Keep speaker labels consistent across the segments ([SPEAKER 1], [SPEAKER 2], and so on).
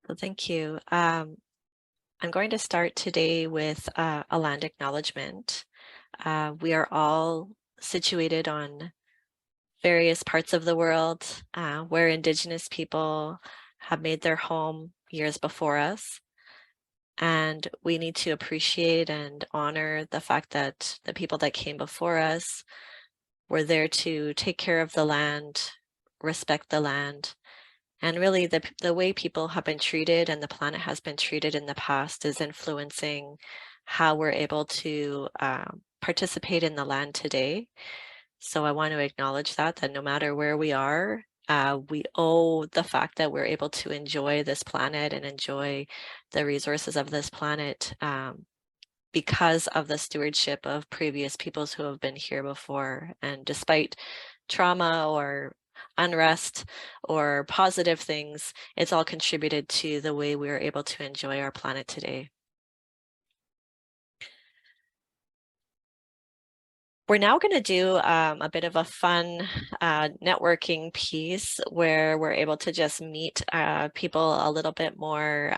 [SPEAKER 1] Well, thank you. I'm going to start today with a land acknowledgement. We are all situated on various parts of the world where Indigenous people have made their home years before us. And we need to appreciate and honor the fact that the people that came before us were there to take care of the land, respect the land. And really the way people have been treated and the planet has been treated in the past is influencing how we're able to participate in the land today. So I want to acknowledge that no matter where we are, we owe the fact that we're able to enjoy this planet and enjoy the resources of this planet because of the stewardship of previous peoples who have been here before. And despite trauma or unrest or positive things, it's all contributed to the way we are able to enjoy our planet today. We're now going to do a bit of a fun networking piece where we're able to just meet people a little bit more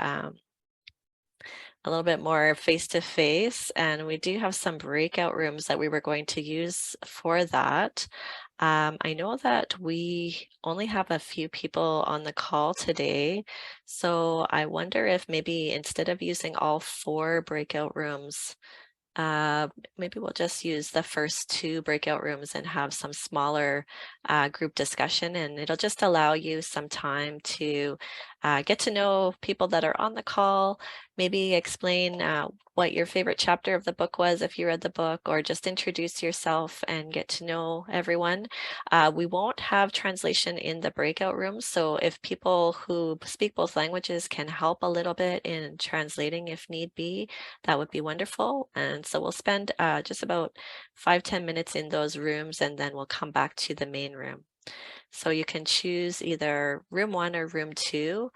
[SPEAKER 1] face-to-face, and we do have some breakout rooms that we were going to use for that. I know that we only have a few people on the call today, so I wonder if maybe instead of using all 4 breakout rooms, maybe we'll just use the first 2 breakout rooms and have some smaller group discussion, and it'll just allow you some time to get to know people that are on the call, maybe explain what your favorite chapter of the book was if you read the book, or just introduce yourself and get to know everyone. We won't have translation in the breakout rooms, so if people who speak both languages can help a little bit in translating if need be, that would be wonderful. And so we'll spend just about 5-10 minutes in those rooms, and then we'll come back to the main room. So you can choose either room 1 or room 2.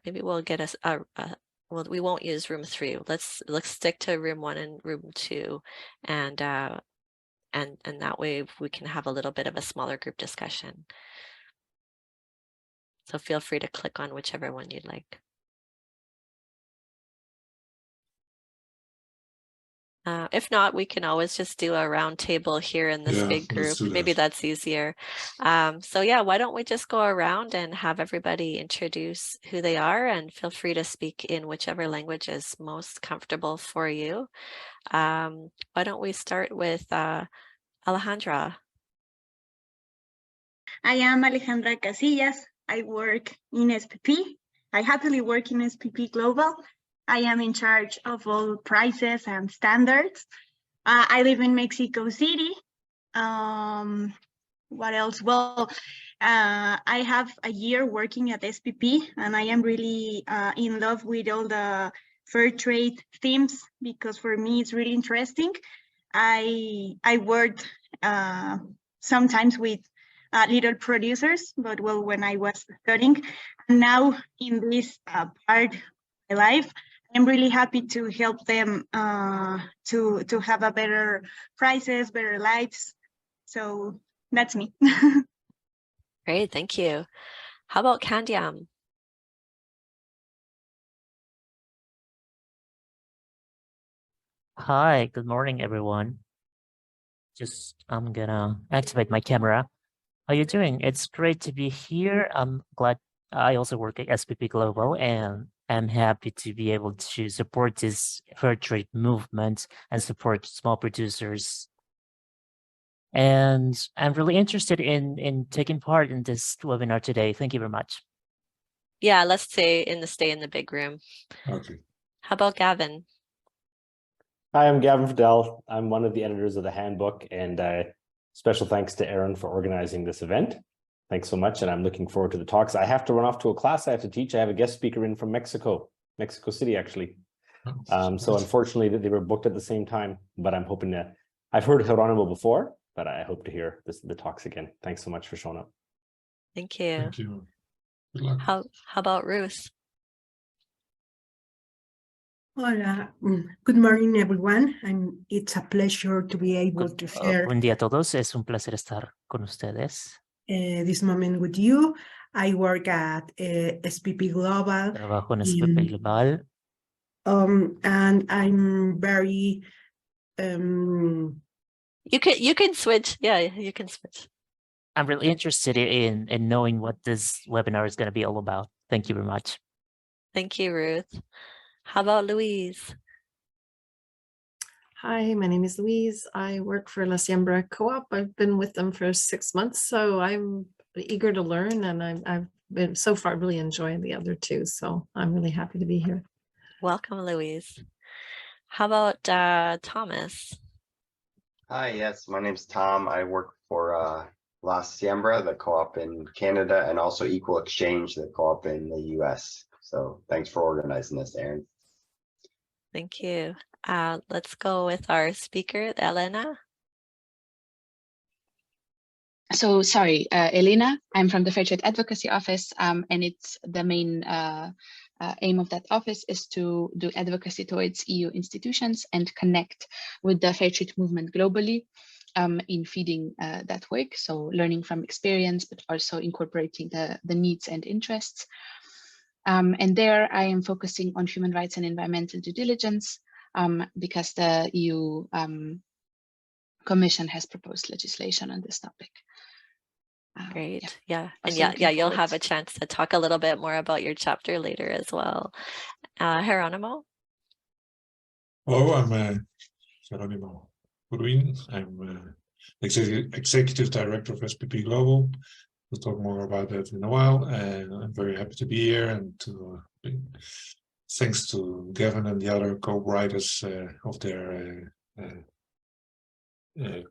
[SPEAKER 1] Maybe we'll get us well, we won't use room 3. Let's stick to room 1 and room 2, and that way we can have a little bit of a smaller group discussion. So feel free to click on whichever one you'd like. If not, we can always just do a round table here in this big group. Maybe that's easier. So yeah, why don't we just go around and have everybody introduce who they are, and feel free to speak in whichever language is most comfortable for you. Why don't we start with Alejandra?
[SPEAKER 2] I am Alejandra Casillas. I work in SPP. I happily work in SPP Global. I am in charge of all prices and standards. I live in Mexico City. What else? Well, I have a year working at SPP, and I am really in love with all the fair trade themes, because for me it's really interesting. I worked sometimes with little producers, but well, when I was studying, and now in this part of my life, I'm really happy to help them to have a better prices, better lives. So that's me.
[SPEAKER 1] Great, thank you. How about Candiam?
[SPEAKER 3] Hi, good morning, everyone. I'm gonna activate my camera. How you doing? It's great to be here. I'm glad. I also work at SPP Global, and I'm happy to be able to support this fair trade movement and support small producers. And I'm really interested in taking part in this webinar today. Thank you very much.
[SPEAKER 1] Yeah, let's stay in the big room.
[SPEAKER 4] Okay.
[SPEAKER 1] How about Gavin?
[SPEAKER 5] Hi, I'm Gavin Fidel. I'm one of the editors of the Handbook, and special thanks to Aaron for organizing this event. Thanks so much, and I'm looking forward to the talks. I have to run off to a class I have to teach. I have a guest speaker in from Mexico City, actually. So unfortunately, they were booked at the same time, but I'm hoping to. I've heard Jeronimo before, but I hope to hear the talks again. Thanks so much for showing up.
[SPEAKER 1] Thank you.
[SPEAKER 4] Thank you. Good luck.
[SPEAKER 1] How about Ruth?
[SPEAKER 6] Hola, good morning, everyone. It's a pleasure to be able to share
[SPEAKER 3] Buen día a todos. Es un placer estar con ustedes.
[SPEAKER 6] this moment with you. I work at SPP Global,
[SPEAKER 3] Trabajo en SPP Global.
[SPEAKER 6] and I'm very
[SPEAKER 1] You can switch. Yeah, you can switch.
[SPEAKER 3] I'm really interested in knowing what this webinar is going to be all about. Thank you very much.
[SPEAKER 1] Thank you, Ruth. How about Louise?
[SPEAKER 7] Hi, my name is Louise. I work for La Siembra Co-op. I've been with them for 6 months, so I'm eager to learn, and I've been so far really enjoying the other two, so I'm really happy to be here.
[SPEAKER 1] Welcome, Louise. How about Thomas?
[SPEAKER 8] Hi, yes, my name's Tom. I work for La Siembra, the co-op in Canada, and also Equal Exchange, the co-op in the US. So thanks for organizing this, Aaron.
[SPEAKER 1] Thank you. Let's go with our speaker, Elena.
[SPEAKER 9] So sorry, Elena, I'm from the Fair Trade Advocacy Office, and it's the main aim of that office is to do advocacy towards EU institutions and connect with the fair trade movement globally in feeding that work. So learning from experience, but also incorporating the needs and interests. And there I am focusing on human rights and environmental due diligence because the EU Commission has proposed legislation on this topic.
[SPEAKER 1] Great. Yeah. And
[SPEAKER 9] Also looking
[SPEAKER 1] you'll have
[SPEAKER 9] forward.
[SPEAKER 1] a chance to talk a little bit more about your chapter later as well. Jeronimo?
[SPEAKER 4] Hello, I'm Jeronimo Pruijn. I'm Executive Director of SPP Global. We'll talk more about that in a while. And I'm very happy to be here and to thanks to Gavin and the other co-writers of their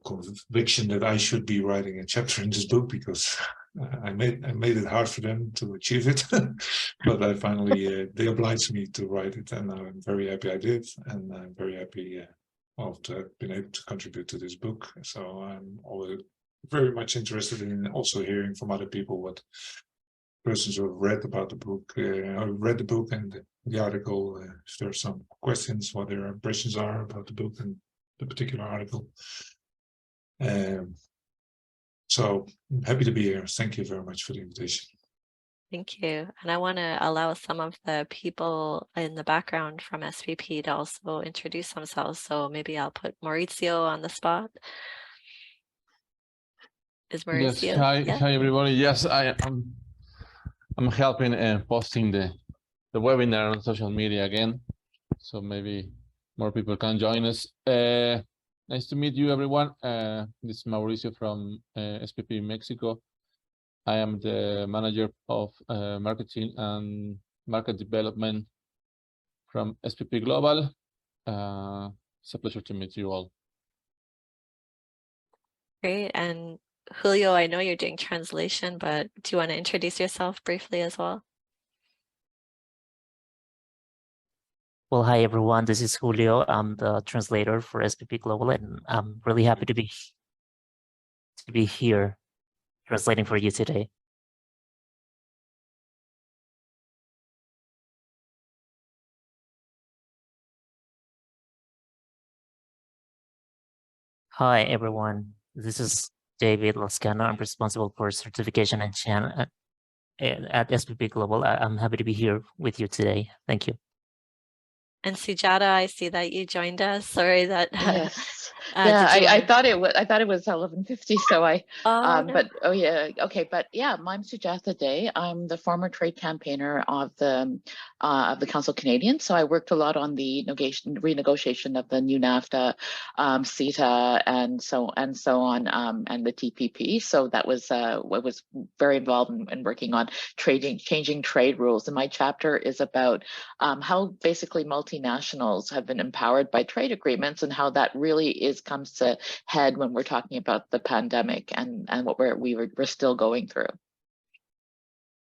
[SPEAKER 4] conviction that I should be writing a chapter in this book, because I made it hard for them to achieve it. But I finally they obliged me to write it, and I'm very happy I did, and I'm very happy to have been able to contribute to this book. So I'm always very much interested in also hearing from other people, what persons who have read about the book, read the book and the article, if there are some questions, what their impressions are about the book and the particular article. So I'm happy to be here. Thank you very much for the invitation.
[SPEAKER 1] Thank you. And I want to allow some of the people in the background from SPP to also introduce themselves. So maybe I'll put Mauricio on the spot. Is Mauricio?
[SPEAKER 10] Yes. Hi,
[SPEAKER 1] yeah?
[SPEAKER 10] hi everybody. Yes, I'm helping posting the webinar on social media again, so maybe more people can join us. Nice to meet you, everyone. This is Mauricio from SPP Mexico. I am the manager of marketing and market development from SPP Global. It's a pleasure to meet you all.
[SPEAKER 1] Great. And Julio, I know you're doing translation, but do you want to introduce yourself briefly as well?
[SPEAKER 3] Well, hi everyone. This is Julio. I'm the translator for SPP Global, and I'm really happy to be here translating for you today. Hi everyone. This is David Lascano. I'm responsible for certification and channel at SPP Global. I'm happy to be here with you today. Thank you.
[SPEAKER 1] And Sujata, I see that you joined us. Sorry that.
[SPEAKER 11] Yes. Yeah, I thought it was 11:50. So
[SPEAKER 1] no.
[SPEAKER 11] but oh yeah, okay. But yeah, I'm Sujata Dey. I'm the former trade campaigner of the Council Canadian. So I worked a lot on the renegotiation of the new NAFTA, CETA, and so on, and the TPP. So that was what was very involved in working on changing trade rules. And my chapter is about how basically multinationals have been empowered by trade agreements, and how that really comes to head when we're talking about the pandemic and what we're still going through.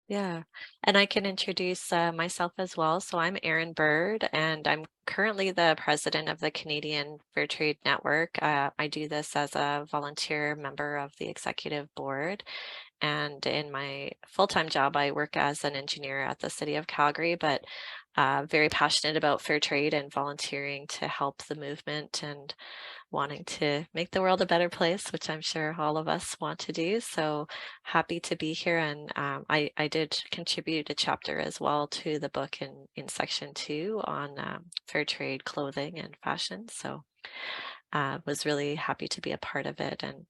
[SPEAKER 1] Yeah, and I can introduce myself as well. So I'm Erin Bird, and I'm currently the president of the Canadian Fair Trade Network. I do this as a volunteer member of the executive board. And in my full-time job, I work as an engineer at the City of Calgary, but very passionate about fair trade and volunteering to help the movement and wanting to make the world a better place, which I'm sure all of us want to do. So happy to be here. And I did contribute a chapter as well to the book in section 2 on fair trade clothing and fashion. So was really happy to be a part of it, and it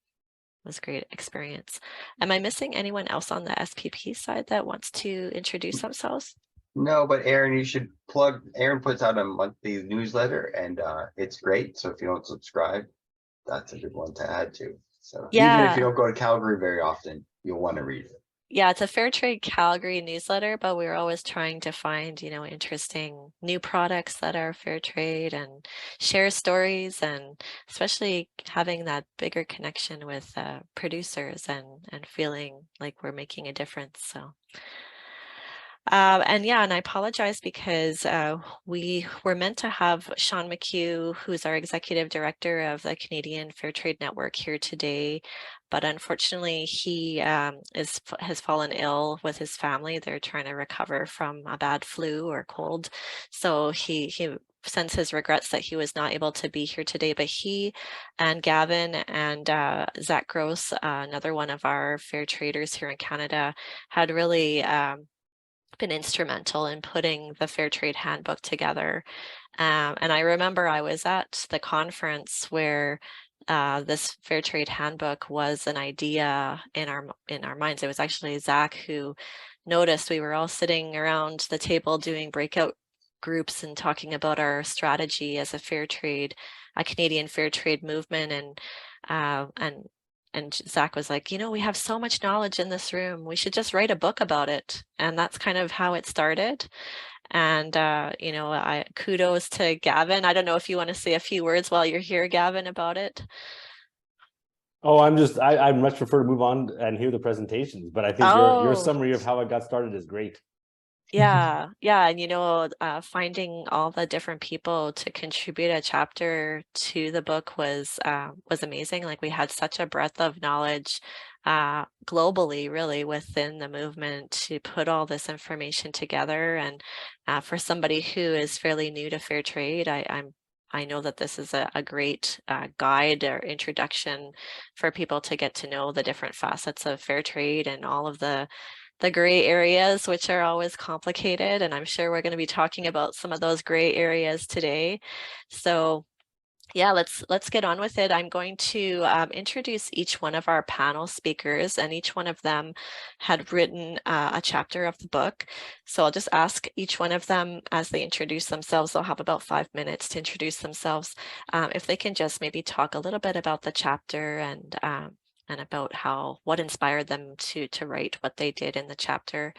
[SPEAKER 1] was a great experience. Am I missing anyone else on the SPP side that wants to introduce themselves?
[SPEAKER 8] No, but Aaron, you should plug. Aaron puts out a monthly newsletter, and it's great. So if you don't subscribe, that's a good one to add to. So even if you don't go to Calgary very often, you'll want to read it.
[SPEAKER 1] Yeah, it's a Fair Trade Calgary newsletter, but we're always trying to find, interesting new products that are fair trade and share stories, and especially having that bigger connection with producers and feeling like we're making a difference. So. And I apologize because we were meant to have Sean McHugh, who's our executive director of the Canadian Fair Trade Network, here today, but unfortunately he has fallen ill with his family. They're trying to recover from a bad flu or cold, so he sends his regrets that he was not able to be here today. But he and Gavin and Zach Gross, another one of our fair traders here in Canada, had really been instrumental in putting the Fair Trade Handbook together. And I remember I was at the conference where this Fair Trade Handbook was an idea in our minds. It was actually Zach who noticed we were all sitting around the table doing breakout groups and talking about our strategy as a Canadian fair trade movement, and Zach was like, we have so much knowledge in this room. We should just write a book about it. And that's kind of how it started. And, kudos to Gavin. I don't know if you want to say a few words while you're here, Gavin, about it.
[SPEAKER 5] Oh, I much prefer to move on and hear the presentations, but I think your summary of how it got started is great.
[SPEAKER 1] Yeah. And finding all the different people to contribute a chapter to the book was amazing. Like, we had such a breadth of knowledge globally, really, within the movement to put all this information together. And for somebody who is fairly new to fair trade, I know that this is a great guide or introduction for people to get to know the different facets of fair trade and all of the gray areas, which are always complicated. And I'm sure we're going to be talking about some of those gray areas today. So yeah, let's get on with it. I'm going to introduce each one of our panel speakers, and each one of them had written a chapter of the book. So I'll just ask each one of them, as they introduce themselves, they'll have about 5 minutes to introduce themselves, if they can just maybe talk a little bit about the chapter and about what inspired them to write what they did in the chapter.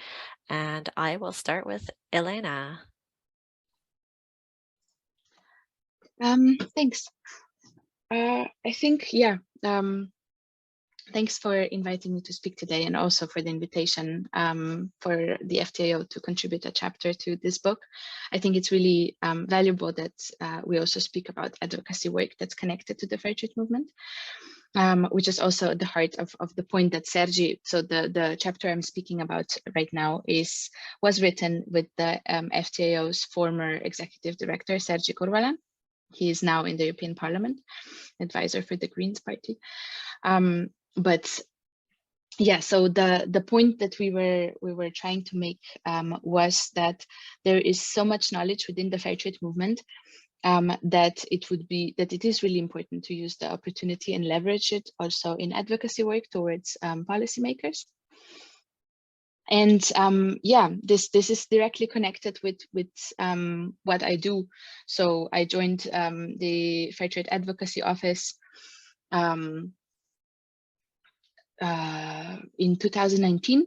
[SPEAKER 1] And I will start with Elena.
[SPEAKER 9] Thanks. I think, thanks for inviting me to speak today, and also for the invitation for the FTAO to contribute a chapter to this book. I think it's really valuable that we also speak about advocacy work that's connected to the fair trade movement, which is also at the heart of the point that Sergi, so the chapter I'm speaking about right now was written with the FTAO's former executive director, Sergi Corvalan. He is now in the European Parliament, advisor for the Greens Party. But yeah, so the point that we were trying to make was that there is so much knowledge within the fair trade movement that it is really important to use the opportunity and leverage it also in advocacy work towards policymakers. And this is directly connected with what I do. So I joined the Fair Trade Advocacy Office in 2019,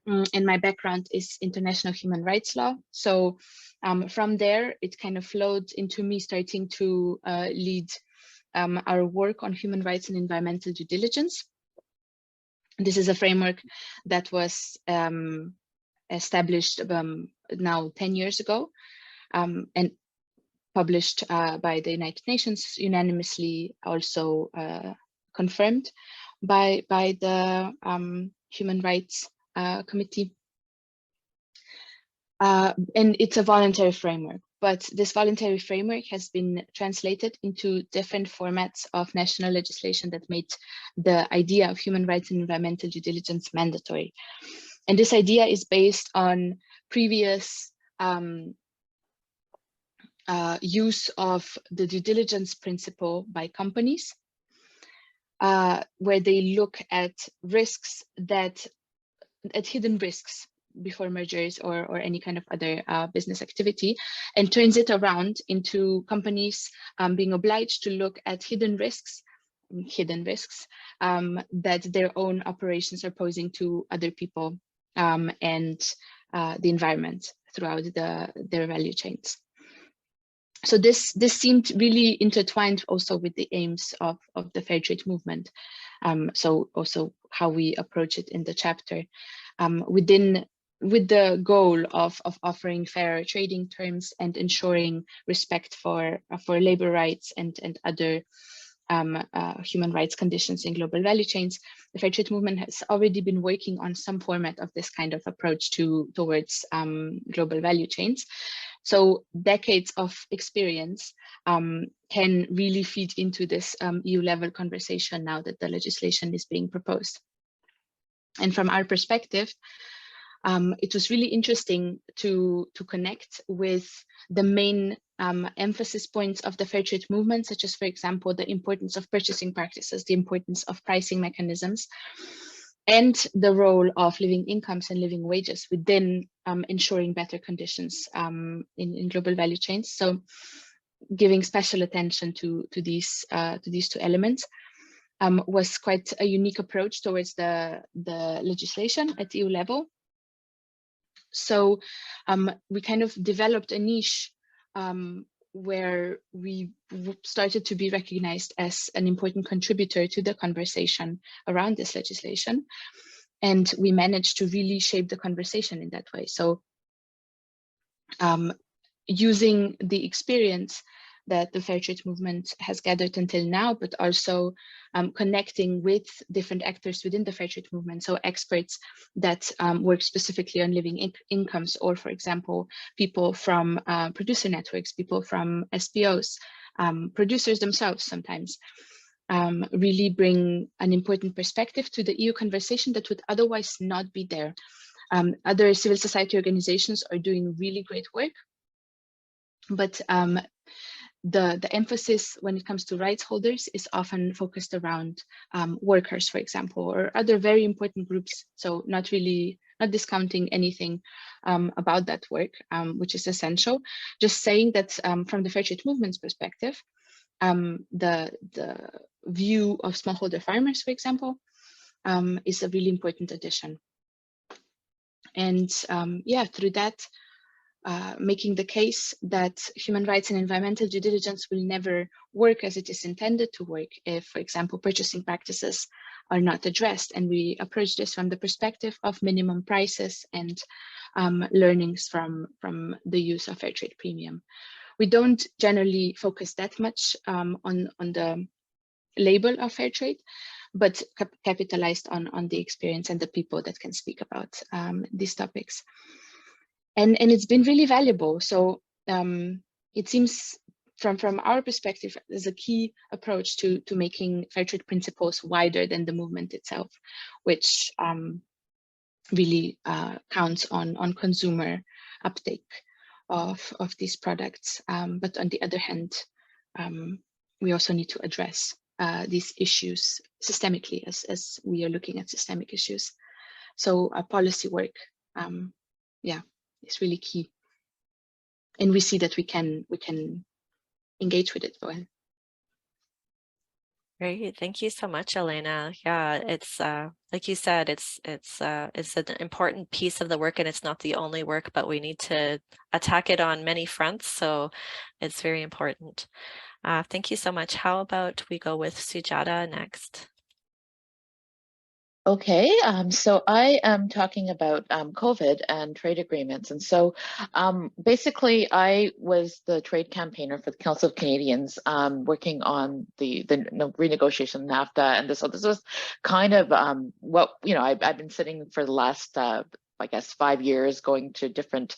[SPEAKER 9] and my background is international human rights law. So from there, it kind of flowed into me starting to lead our work on human rights and environmental due diligence. This is a framework that was established now 10 years ago and published by the United Nations, unanimously also confirmed by the Human Rights Committee. And it's a voluntary framework, but this voluntary framework has been translated into different formats of national legislation that made the idea of human rights and environmental due diligence mandatory. And this idea is based on previous use of the due diligence principle by companies, where they look at risks at hidden risks before mergers or any kind of other business activity, and turns it around into companies being obliged to look at hidden risks that their own operations are posing to other people and the environment throughout their value chains. So this seemed really intertwined also with the aims of the fair trade movement. So also how we approach it in the chapter, with the goal of offering fair trading terms and ensuring respect for labor rights and other human rights conditions in global value chains. The fair trade movement has already been working on some format of this kind of approach towards global value chains. So decades of experience can really feed into this EU level conversation now that the legislation is being proposed. And from our perspective, it was really interesting to connect with the main emphasis points of the fair trade movement, such as, for example, the importance of purchasing practices, the importance of pricing mechanisms, and the role of living incomes and living wages within ensuring better conditions in global value chains. So giving special attention to these two elements was quite a unique approach towards the legislation at EU level. So we kind of developed a niche where we started to be recognized as an important contributor to the conversation around this legislation. And we managed to really shape the conversation in that way. So using the experience that the fair trade movement has gathered until now, but also connecting with different actors within the fair trade movement. So experts that work specifically on living incomes, or for example, people from producer networks, people from SPOs, producers themselves sometimes, really bring an important perspective to the EU conversation that would otherwise not be there. Other civil society organizations are doing really great work, but the emphasis when it comes to rights holders is often focused around workers, for example, or other very important groups. So not discounting anything about that work, which is essential. Just saying that from the fair trade movement's perspective, the view of smallholder farmers, for example, is a really important addition. And yeah, through that, making the case that human rights and environmental due diligence will never work as it is intended to work if, for example, purchasing practices are not addressed. And we approach this from the perspective of minimum prices and learnings from the use of fair trade premium. We don't generally focus that much on the label of fair trade, but capitalized on the experience and the people that can speak about these topics. And it's been really valuable. So it seems from our perspective as a key approach to making fair trade principles wider than the movement itself, which really counts on consumer uptake of these products. But on the other hand, we also need to address these issues systemically as we are looking at systemic issues. So policy work, yeah, is really key. And we see that we can engage with it well.
[SPEAKER 1] Great, thank you so much, Elena. Yeah, it's like you said, it's an important piece of the work, and it's not the only work, but we need to attack it on many fronts. So it's very important. Thank you so much. How about we go with Sujata next?
[SPEAKER 11] Okay, so I am talking about COVID and trade agreements. And so basically, I was the trade campaigner for the Council of Canadians working on the renegotiation of NAFTA. And so this was kind of what, I've been sitting for the last I guess, 5 years, going to different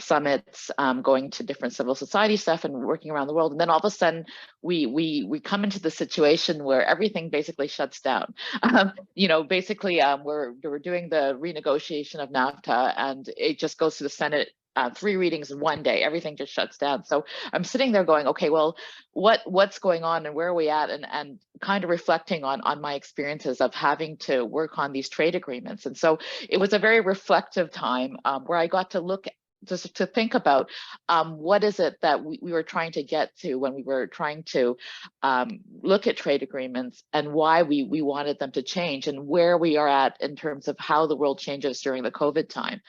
[SPEAKER 11] summits, going to different civil society stuff and working around the world. And then all of a sudden we come into the situation where everything basically shuts down. Basically we're doing the renegotiation of NAFTA and it just goes to the Senate. 3 readings in 1 day, everything just shuts down. So I'm sitting there going, okay, well, what's going on and where are we at? And kind of reflecting on my experiences of having to work on these trade agreements. And so it was a very reflective time where I got to look just to think about what is it that we were trying to get to when we were trying to look at trade agreements and why we wanted them to change and where we are at in terms of how the world changes during the COVID time.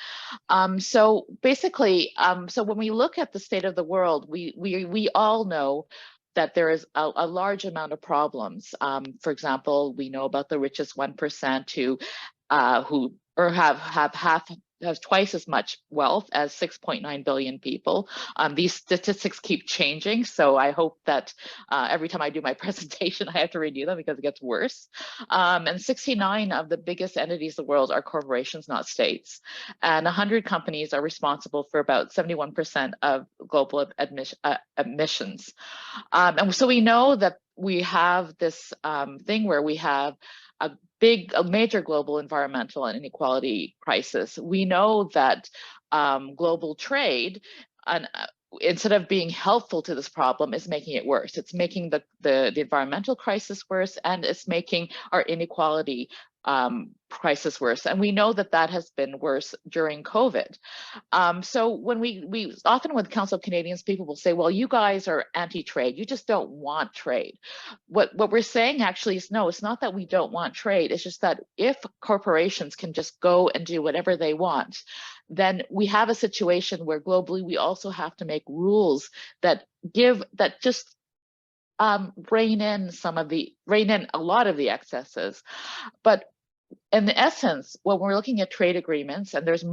[SPEAKER 11] So basically, so when we look at the state of the world, we all know that there is a large amount of problems. For example, we know about the richest 1% who have twice as much wealth as 6.9 billion people. These statistics keep changing, so I hope that every time I do my presentation, I have to redo them because it gets worse. And 69 of the biggest entities in the world are corporations, not states. And 100 companies are responsible for about 71% of global emissions. And so we know that we have this thing where we have a major global environmental and inequality crisis. We know that global trade, instead of being helpful to this problem, is making it worse. It's making the environmental crisis worse, and it's making our inequality crisis worse. And we know that that has been worse during COVID. So when we often with Council of Canadians, people will say, well, you guys are anti-trade, you just don't want trade. What we're saying actually is, no, it's not that we don't want trade. It's just that if corporations can just go and do whatever they want, then we have a situation where globally we also have to make rules that just rein in a lot of the excesses. But in the essence, when we're looking at trade agreements, and there's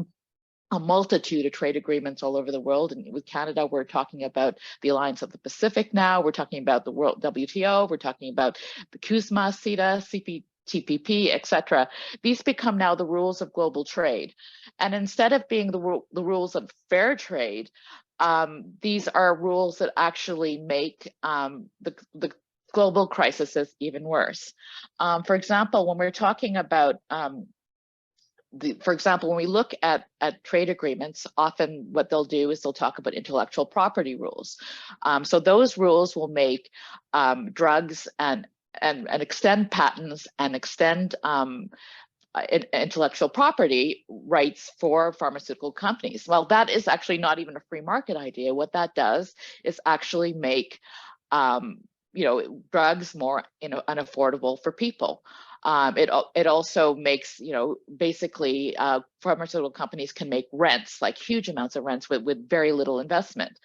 [SPEAKER 11] a multitude of trade agreements all over the world, and with Canada, we're talking about the Alliance of the Pacific now, we're talking about the World WTO, we're talking about the CUSMA, CETA, TPP, etc. These become now the rules of global trade. And instead of being the rules of fair trade, these are rules that actually make the global crisis even worse. For example, when we're talking about when we look at trade agreements, often what they'll do is they'll talk about intellectual property rules. So those rules will make drugs and extend patents and extend intellectual property rights for pharmaceutical companies. Well, that is actually not even a free market idea. What that does is actually make drugs more unaffordable for people. It also makes, basically pharmaceutical companies can make rents, like huge amounts of rents with very little investment.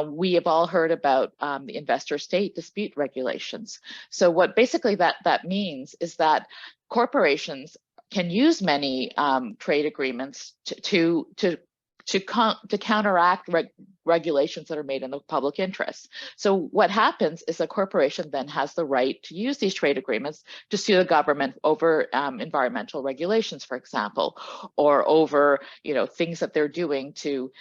[SPEAKER 11] We have all heard about the investor state dispute regulations. So what basically that means is that corporations can use many trade agreements to counteract regulations that are made in the public interest. So what happens is a corporation then has the right to use these trade agreements to sue the government over environmental regulations, for example, or over things that they're doing to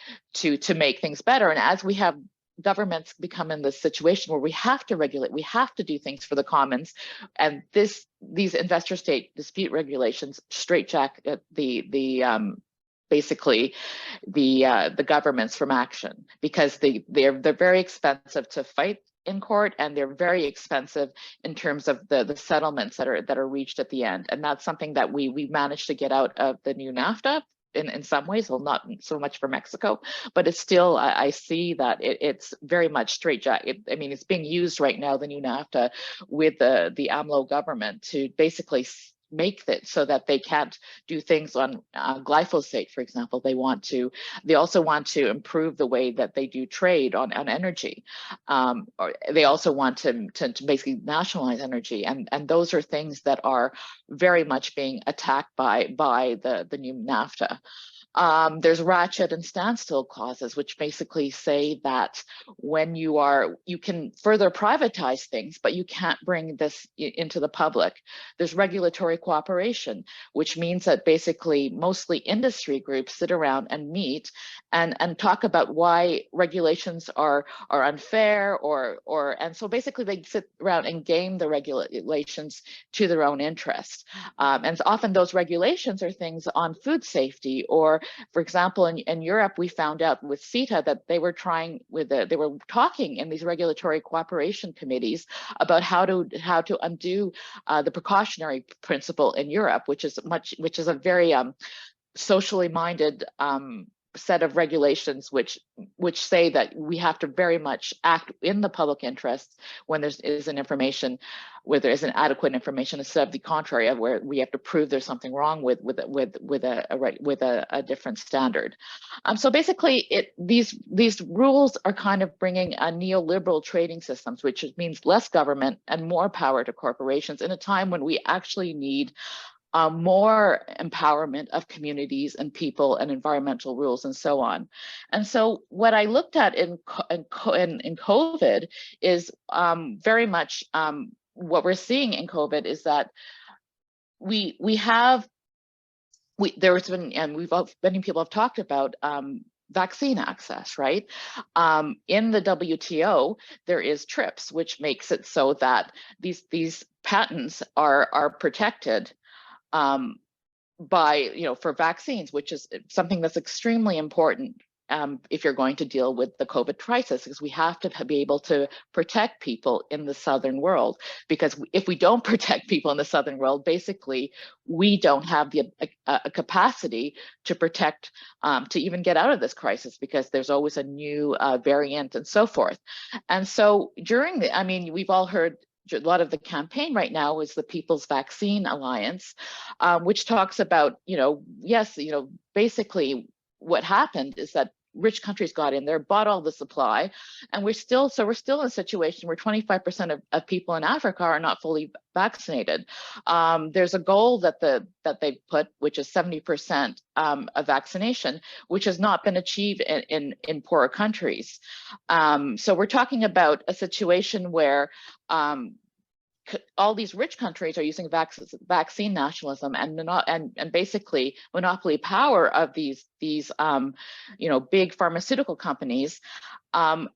[SPEAKER 11] make things better. And as we have governments become in this situation where we have to regulate, we have to do things for the commons, and these investor state dispute regulations straitjacket basically the governments from action, because they're very expensive to fight in court, and they're very expensive in terms of the settlements that are reached at the end. And that's something that we managed to get out of the new NAFTA in some ways. Well, not so much for Mexico, but it's still, I see that it's very much straitjacket. I mean, it's being used right now, the new NAFTA, with the AMLO government to basically make it so that they can't do things on glyphosate, for example. They also want to improve the way that they do trade on energy. Or they also want to basically nationalize energy. And those are things that are very much being attacked by the new NAFTA. There's ratchet and standstill clauses, which basically say that when you can further privatize things, but you can't bring this into the public. There's regulatory cooperation, which means that basically mostly industry groups sit around and meet and talk about why regulations are unfair and so basically they sit around and game the regulations to their own interest. And often those regulations are things on food safety, or for example, in Europe, we found out with CETA that they were talking in these regulatory cooperation committees about how to undo the precautionary principle in Europe, which is a very socially minded set of regulations which say that we have to very much act in the public interest when there isn't adequate information, instead of the contrary, of where we have to prove there's something wrong with a different standard. So basically, these rules are kind of bringing a neoliberal trading systems, which means less government and more power to corporations in a time when we actually need more empowerment of communities and people and environmental rules and so on. And so what I looked at in COVID is very much what we're seeing in COVID is that there's been, and many people have talked about vaccine access, right? In the WTO, there is TRIPS, which makes it so that these patents are protected for vaccines, which is something that's extremely important if you're going to deal with the COVID crisis, because we have to be able to protect people in the southern world. Because if we don't protect people in the southern world, basically we don't have the capacity to protect, to even get out of this crisis, because there's always a new variant and so forth. And so we've all heard. A lot of the campaign right now is the People's Vaccine Alliance, which talks about, basically what happened is that rich countries got in there, bought all the supply, and we're still in a situation where 25% of people in Africa are not fully vaccinated. There's a goal that they put, which is 70% of vaccination, which has not been achieved in poorer countries. So we're talking about a situation where all these rich countries are using vaccine nationalism and basically monopoly power of these big pharmaceutical companies, and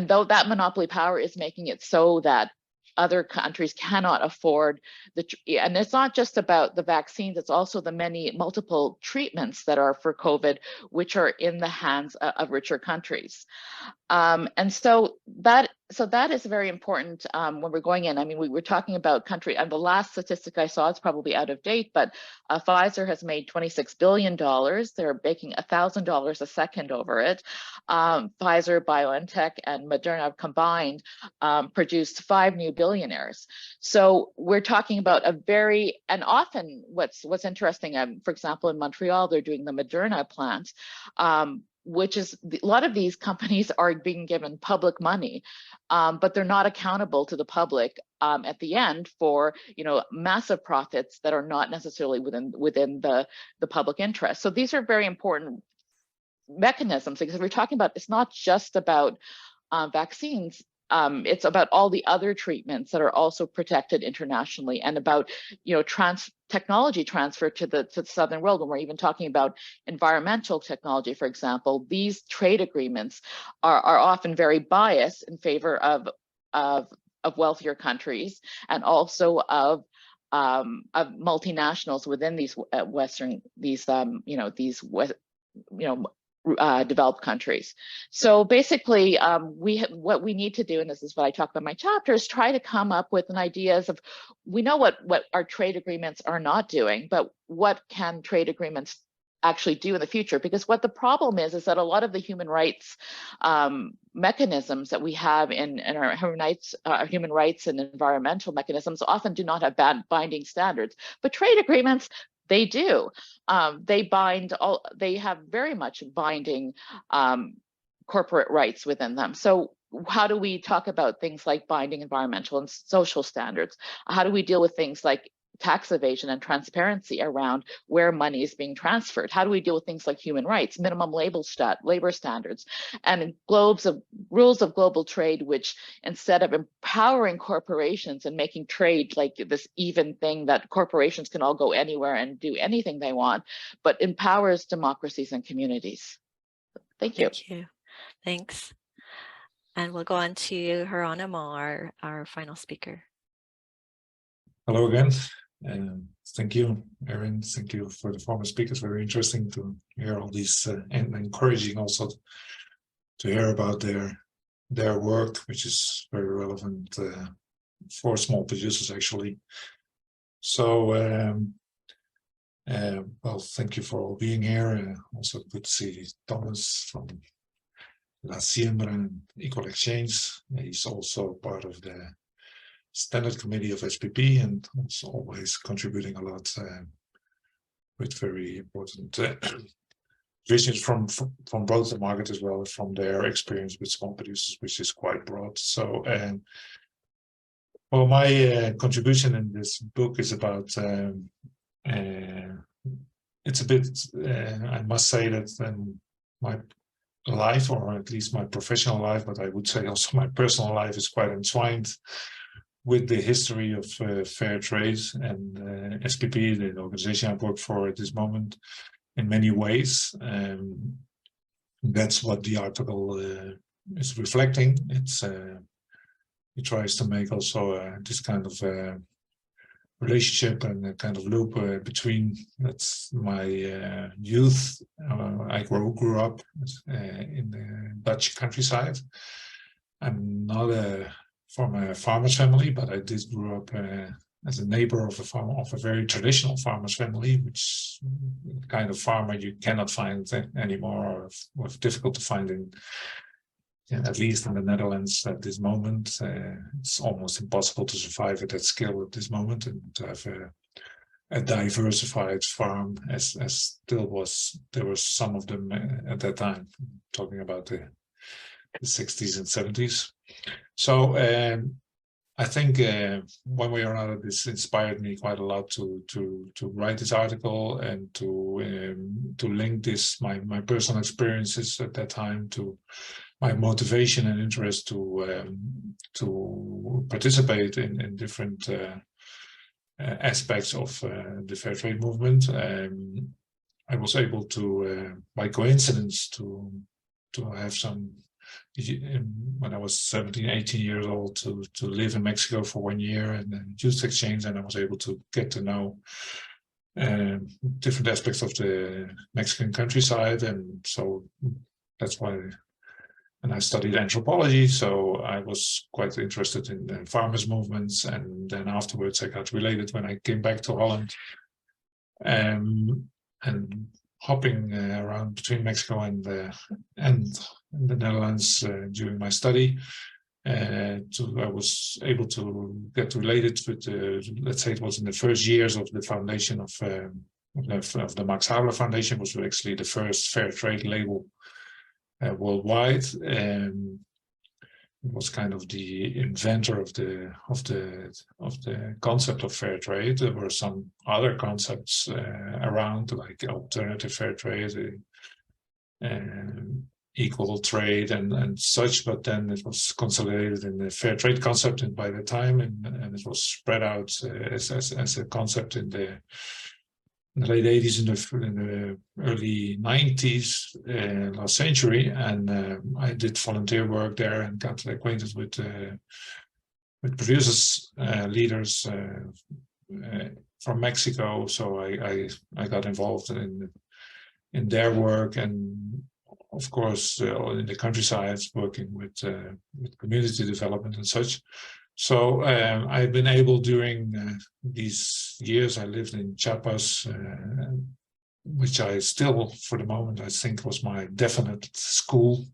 [SPEAKER 11] though that monopoly power is making it so that other countries cannot afford and it's not just about the vaccines, it's also the multiple treatments that are for COVID, which are in the hands of richer countries. And so that is very important when we're going in. I mean, we were talking about country, and the last statistic I saw is probably out of date, but Pfizer has made $26 billion. They're making $1,000 a second over it. Pfizer, BioNTech, and Moderna combined produced 5 new billionaires. So we're talking about and often what's interesting, for example, in Montreal, they're doing the Moderna plant, which is a lot of these companies are being given public money, but they're not accountable to the public at the end for massive profits that are not necessarily within the public interest. So these are very important mechanisms, because we're talking about, it's not just about vaccines. It's about all the other treatments that are also protected internationally, and about technology transfer to the southern world. When we're even talking about environmental technology, for example, these trade agreements are often very biased in favor of wealthier countries, and also of multinationals within these developed countries. So basically, what we need to do, and this is what I talk about in my chapter, is try to come up with ideas of, we know what our trade agreements are not doing, but what can trade agreements actually do in the future? Because what the problem is that a lot of the human rights mechanisms that we have in our human rights and environmental mechanisms often do not have binding standards, but trade agreements, they do. They have very much binding corporate rights within them. So how do we talk about things like binding environmental and social standards? How do we deal with things like tax evasion and transparency around where money is being transferred? How do we deal with things like human rights, minimum labor standards, and rules of global trade, which instead of empowering corporations and making trade like this even thing that corporations can all go anywhere and do anything they want, but empowers democracies and communities? Thank you.
[SPEAKER 1] Thank you. Thanks. And we'll go on to Jeronimo, our final speaker.
[SPEAKER 4] Hello again. Thank you, Erin. Thank you for the former speakers. Very interesting to hear all these and encouraging also to hear about their work, which is very relevant for small producers actually. So, well, thank you for all being here. Also good to see Thomas from La Siembra and Equal Exchange. He's also part of the standard committee of SPP and also always contributing a lot with very important visions from both the market as well as from their experience with small producers, which is quite broad. So, well, my contribution in this book is about it's a bit, I must say that my life, or at least my professional life, but I would say also my personal life is quite entwined with the history of fair trade and SPP, the organization I work for at this moment, in many ways. That's what the article is reflecting. It tries to make also this kind of relationship and a kind of loop between that's my youth. I grew up in the Dutch countryside. I'm not from a farmer's family, but I did grow up as a neighbor of a very traditional farmer's family, which kind of farmer you cannot find anymore, or was difficult to find at least in the Netherlands at this moment. It's almost impossible to survive at that scale at this moment, and to have a diversified farm as still was. There were some of them at that time, talking about the 60s and 70s. So I think one way or another, this inspired me quite a lot to write this article and to link this my personal experiences at that time to my motivation and interest to participate in different aspects of the fair trade movement. I was able to, by coincidence, to have some, when I was 17, 18 years old, to live in Mexico for 1 year and then youth exchange, and I was able to get to know different aspects of the Mexican countryside, and so that's why. And I studied anthropology, so I was quite interested in the farmers' movements. And then afterwards, I got related when I came back to Holland, and hopping around between Mexico and the Netherlands during my study. I was able to get related with, let's say it was in the first years of the foundation of the Max Havelaar Foundation, was actually the first fair trade label worldwide. It was kind of the inventor of the concept of fair trade. There were some other concepts around, like alternative fair trade, equal trade, and such. But then it was consolidated in the fair trade concept, and by the time, and it was spread out as a concept in the late 80s and the early 90s last century, and I did volunteer work there and got acquainted with producers, leaders from Mexico. So I got involved in their work, and of course in the countryside, working with community development and such. So I've been able during these years, I lived in Chiapas, which I still, for the moment, I think was my definite school.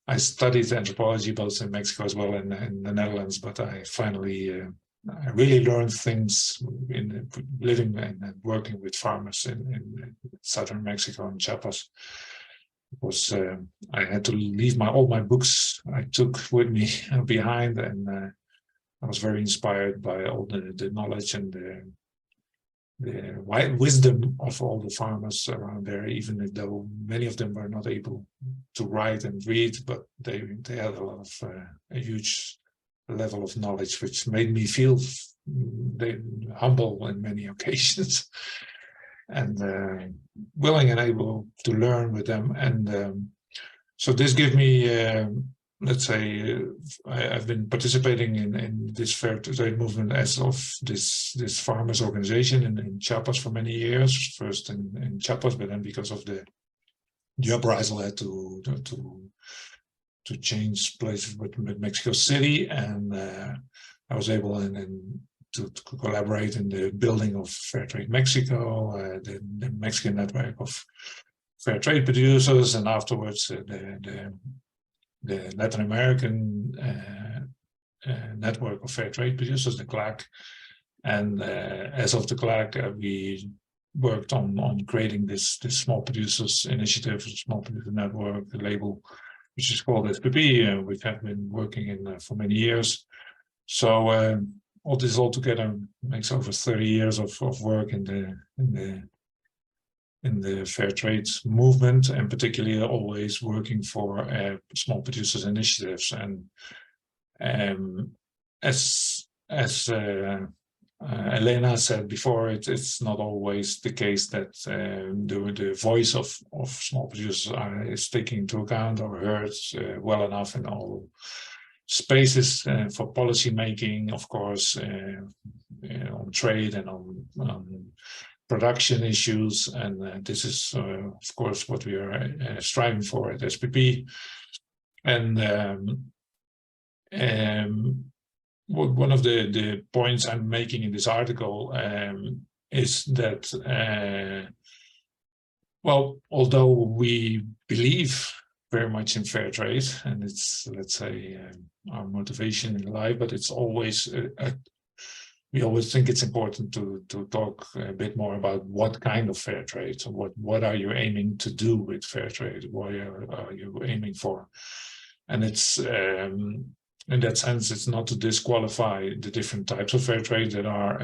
[SPEAKER 4] I studied anthropology both in Mexico as well and in the Netherlands, but I finally, I really learned things in living and working with farmers in southern Mexico and Chiapas. It was I had to leave all my books I took with me behind, and I was very inspired by all the knowledge and the wisdom of all the farmers around there, even though many of them were not able to write and read, but they had a lot of a huge level of knowledge, which made me feel humble on many occasions, and willing and able to learn with them. And so this gave me, let's say, I've been participating in this fair trade movement as of this farmers organization in Chiapas for many years. First in Chiapas, but then because of the uprising, I had to change places with Mexico City, and I was able to collaborate in the building of Fair Trade Mexico, the Mexican network of fair trade producers, and afterwards the Latin American network of fair trade producers, the CLAC. And as of the CLAC, we worked on creating this small producers initiative, small producer network, the label, which is called SPP, which have been working in for many years. So all this all together makes over 30 years of work in the fair trade movement, and particularly always working for small producers initiatives. And as Elena said before, it's not always the case that the voice of small producers is taken into account or heard well enough in all spaces for policy making, of course, on trade and on production issues. And this is, of course, what we are striving for at SPP. And one of the points I'm making in this article is that, well, although we believe very much in fair trade, and it's, let's say, our motivation in life, but it's always, we always think it's important to talk a bit more about what kind of fair trade. So what are you aiming to do with fair trade? What are you aiming for? And it's, in that sense, it's not to disqualify the different types of fair trade that are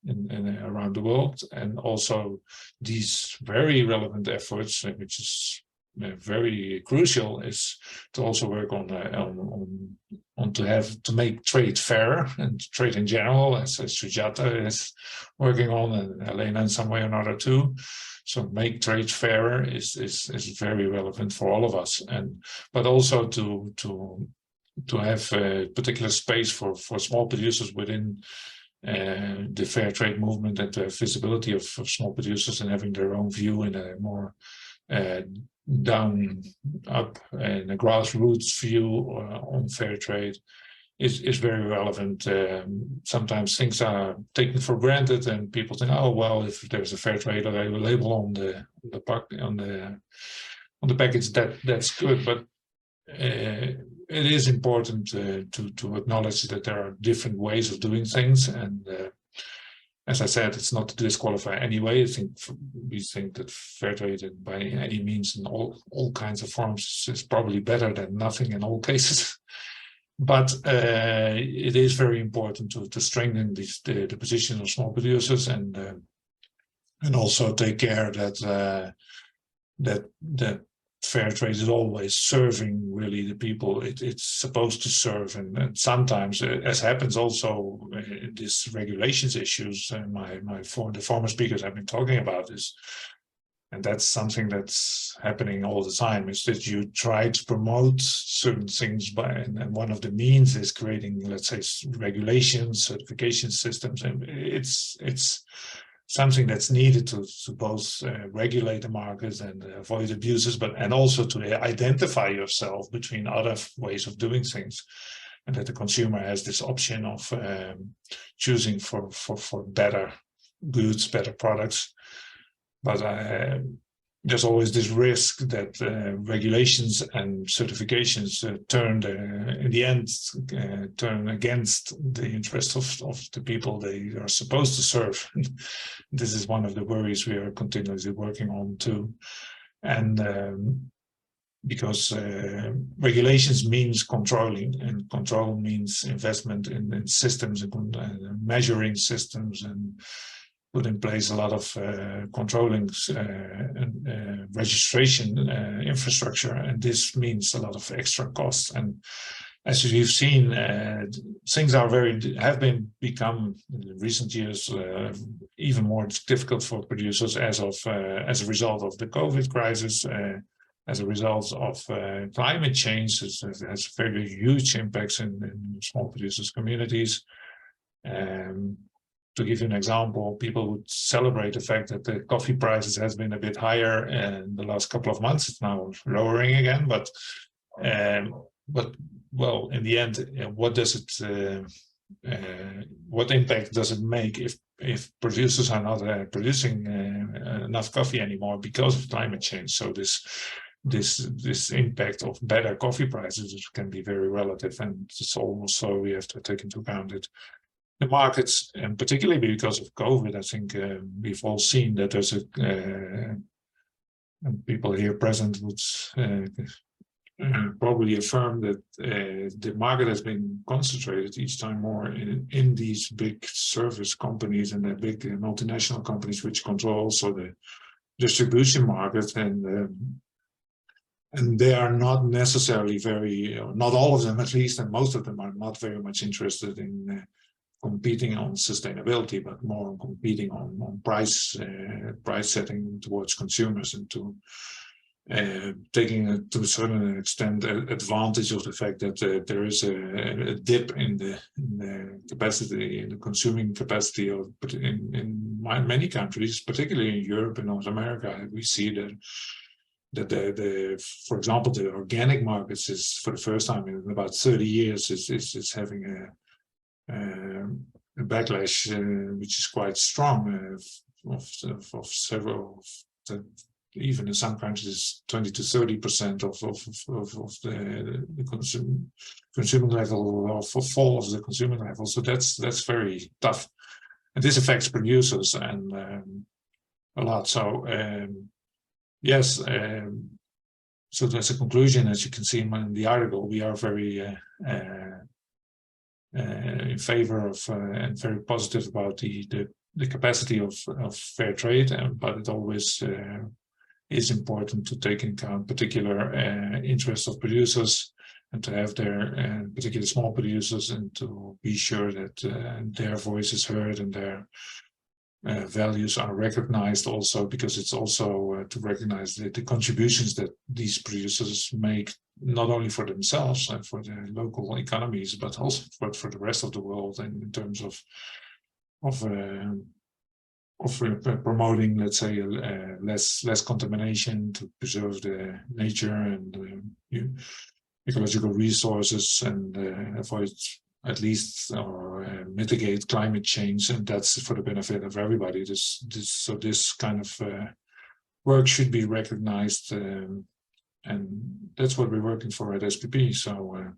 [SPEAKER 4] around the world, and also these very relevant efforts, which is very crucial, is to also work on to make trade fair, and trade in general, as Sujata is working on, and Elena in some way or another too. So make trade fairer is very relevant for all of us, but also to have a particular space for small producers within the fair trade movement, and to have visibility of small producers and having their own view in a more down up and a grassroots view on fair trade is very relevant. Sometimes things are taken for granted, and people think, oh well, if there's a fair trade label on the package, that's good. But it is important to acknowledge that there are different ways of doing things, and as I said, it's not to disqualify anyway. We think that fair trade by any means in all kinds of forms is probably better than nothing in all cases. But it is very important to strengthen the position of small producers, and also take care that fair trade is always serving really the people it's supposed to serve. And sometimes, as happens also in these regulations issues, and the former speakers have been talking about this, and that's something that's happening all the time, is that you try to promote certain things and one of the means is creating, let's say, regulations, certification systems, and it's something that's needed to both regulate the markets and avoid abuses, and also to identify yourself between other ways of doing things, and that the consumer has this option of choosing for better goods, better products. But there's always this risk that regulations and certifications in the end turn against the interests of the people they are supposed to serve. This is one of the worries we are continuously working on too. And because regulations means controlling, and control means investment in systems and measuring systems, and put in place a lot of controlling and registration infrastructure, and this means a lot of extra costs. And as you've seen, things have become in recent years even more difficult for producers as a result of the COVID crisis, as a result of climate change. It has very huge impacts in small producers' communities. To give you an example, people would celebrate the fact that the coffee prices has been a bit higher in the last couple of months. It's now lowering again, but well, in the end, what does it? What impact does it make if producers are not producing enough coffee anymore because of climate change? So this impact of better coffee prices can be very relative, and it's also we have to take into account it. The markets, and particularly because of COVID, I think we've all seen that there's people here present would probably affirm that the market has been concentrated each time more in these big service companies and the big multinational companies, which control also the distribution market, and they are not necessarily not all of them at least, and most of them are not very much interested in competing on sustainability, but more competing on price setting towards consumers, and to taking to a certain extent advantage of the fact that there is a dip in the capacity, in the consuming capacity of in many countries, particularly in Europe and North America. We see that for example, the organic markets is for the first time in about 30 years is having a backlash which is quite strong of several, even in some countries 20 to 30% of the consuming level, of fall of the consuming level. So that's very tough, and this affects producers and a lot. So yes, so that's a conclusion. As you can see in the article, we are very in favor of and very positive about the capacity of fair trade, but it always is important to take into account particular interests of producers, and to have their particularly small producers, and to be sure that their voice is heard and their values are recognized also, because it's also to recognize the contributions that these producers make, not only for themselves and for their local economies, but also for the rest of the world, and in terms of promoting, let's say, less contamination, to preserve the nature and ecological resources, and avoid at least or mitigate climate change, and that's for the benefit of everybody. So this kind of work should be recognized, and that's what we're working for at SPP. So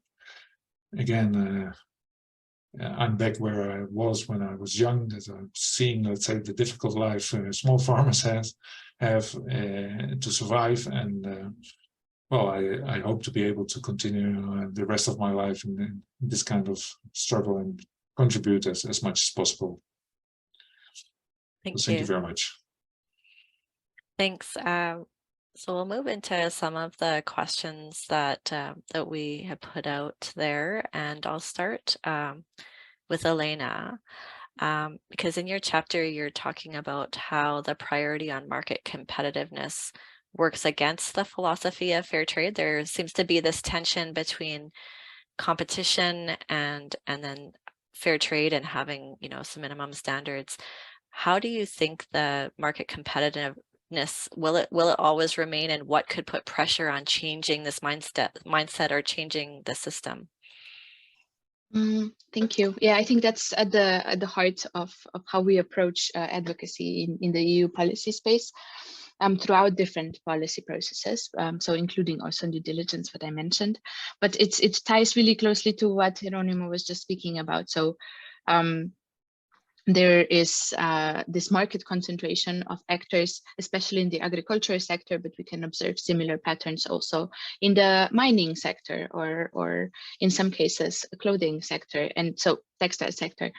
[SPEAKER 4] again, I'm back where I was when I was young, that I'm seeing, let's say, the difficult life small farmers have to survive, and well, I hope to be able to continue the rest of my life in this kind of struggle and contribute as much as possible.
[SPEAKER 1] Thank
[SPEAKER 4] you
[SPEAKER 1] you
[SPEAKER 4] very much.
[SPEAKER 1] Thanks. So we'll move into some of the questions that that we have put out there, and I'll start with Elena, because in your chapter you're talking about how the priority on market competitiveness works against the philosophy of fair trade. There seems to be this tension between competition and then fair trade, and having, you know, some minimum standards. How do you think the market competitiveness will it always remain, and what could put pressure on changing this mindset or changing the system?
[SPEAKER 9] Thank you. Yeah, I think that's at the heart of how we approach advocacy in the EU policy space. Throughout different policy processes, so including also due diligence, what I mentioned, but it ties really closely to what Jeronimo was just speaking about. So there is this market concentration of actors, especially in the agricultural sector, but we can observe similar patterns also in the mining sector, or in some cases, clothing sector, and so textile sector.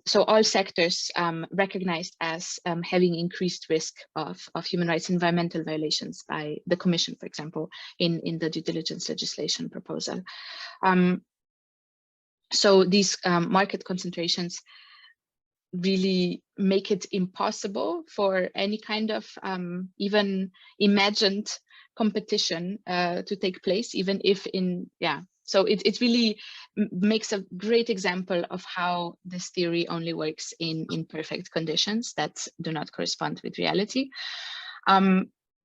[SPEAKER 9] So all sectors recognized as having increased risk of human rights environmental violations by the Commission, for example, in the due diligence legislation proposal. So these market concentrations really make it impossible for any kind of even imagined competition to take place, even if so it really makes a great example of how this theory only works in imperfect conditions that do not correspond with reality.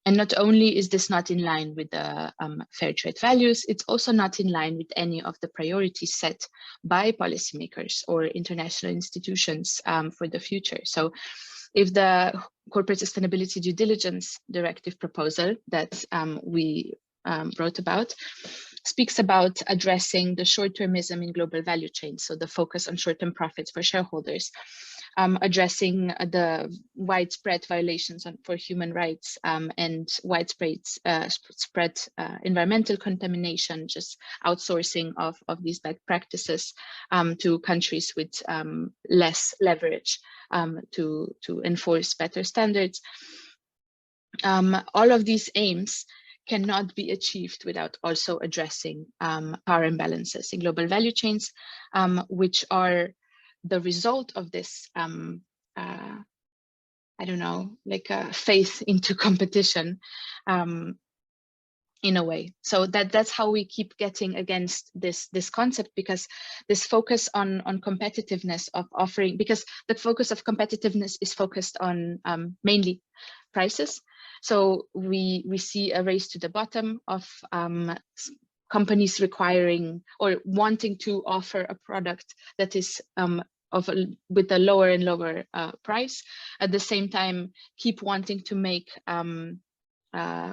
[SPEAKER 9] And not only is this not in line with the fair trade values, it's also not in line with any of the priorities set by policymakers or international institutions for the future. So if the Corporate Sustainability Due Diligence Directive proposal that we wrote about speaks about addressing the short-termism in global value chains, so the focus on short-term profits for shareholders, addressing the widespread violations for human rights and widespread environmental contamination, just outsourcing of these bad practices to countries with less leverage to enforce better standards. All of these aims cannot be achieved without also addressing power imbalances in global value chains, which are the result of this, I don't know, like a faith into competition in a way. So that's how we keep getting against this concept, because this focus on competitiveness of offering, because the focus of competitiveness is focused on mainly prices. So we see a race to the bottom of companies requiring or wanting to offer a product that is with a lower and lower price, at the same time keep wanting to make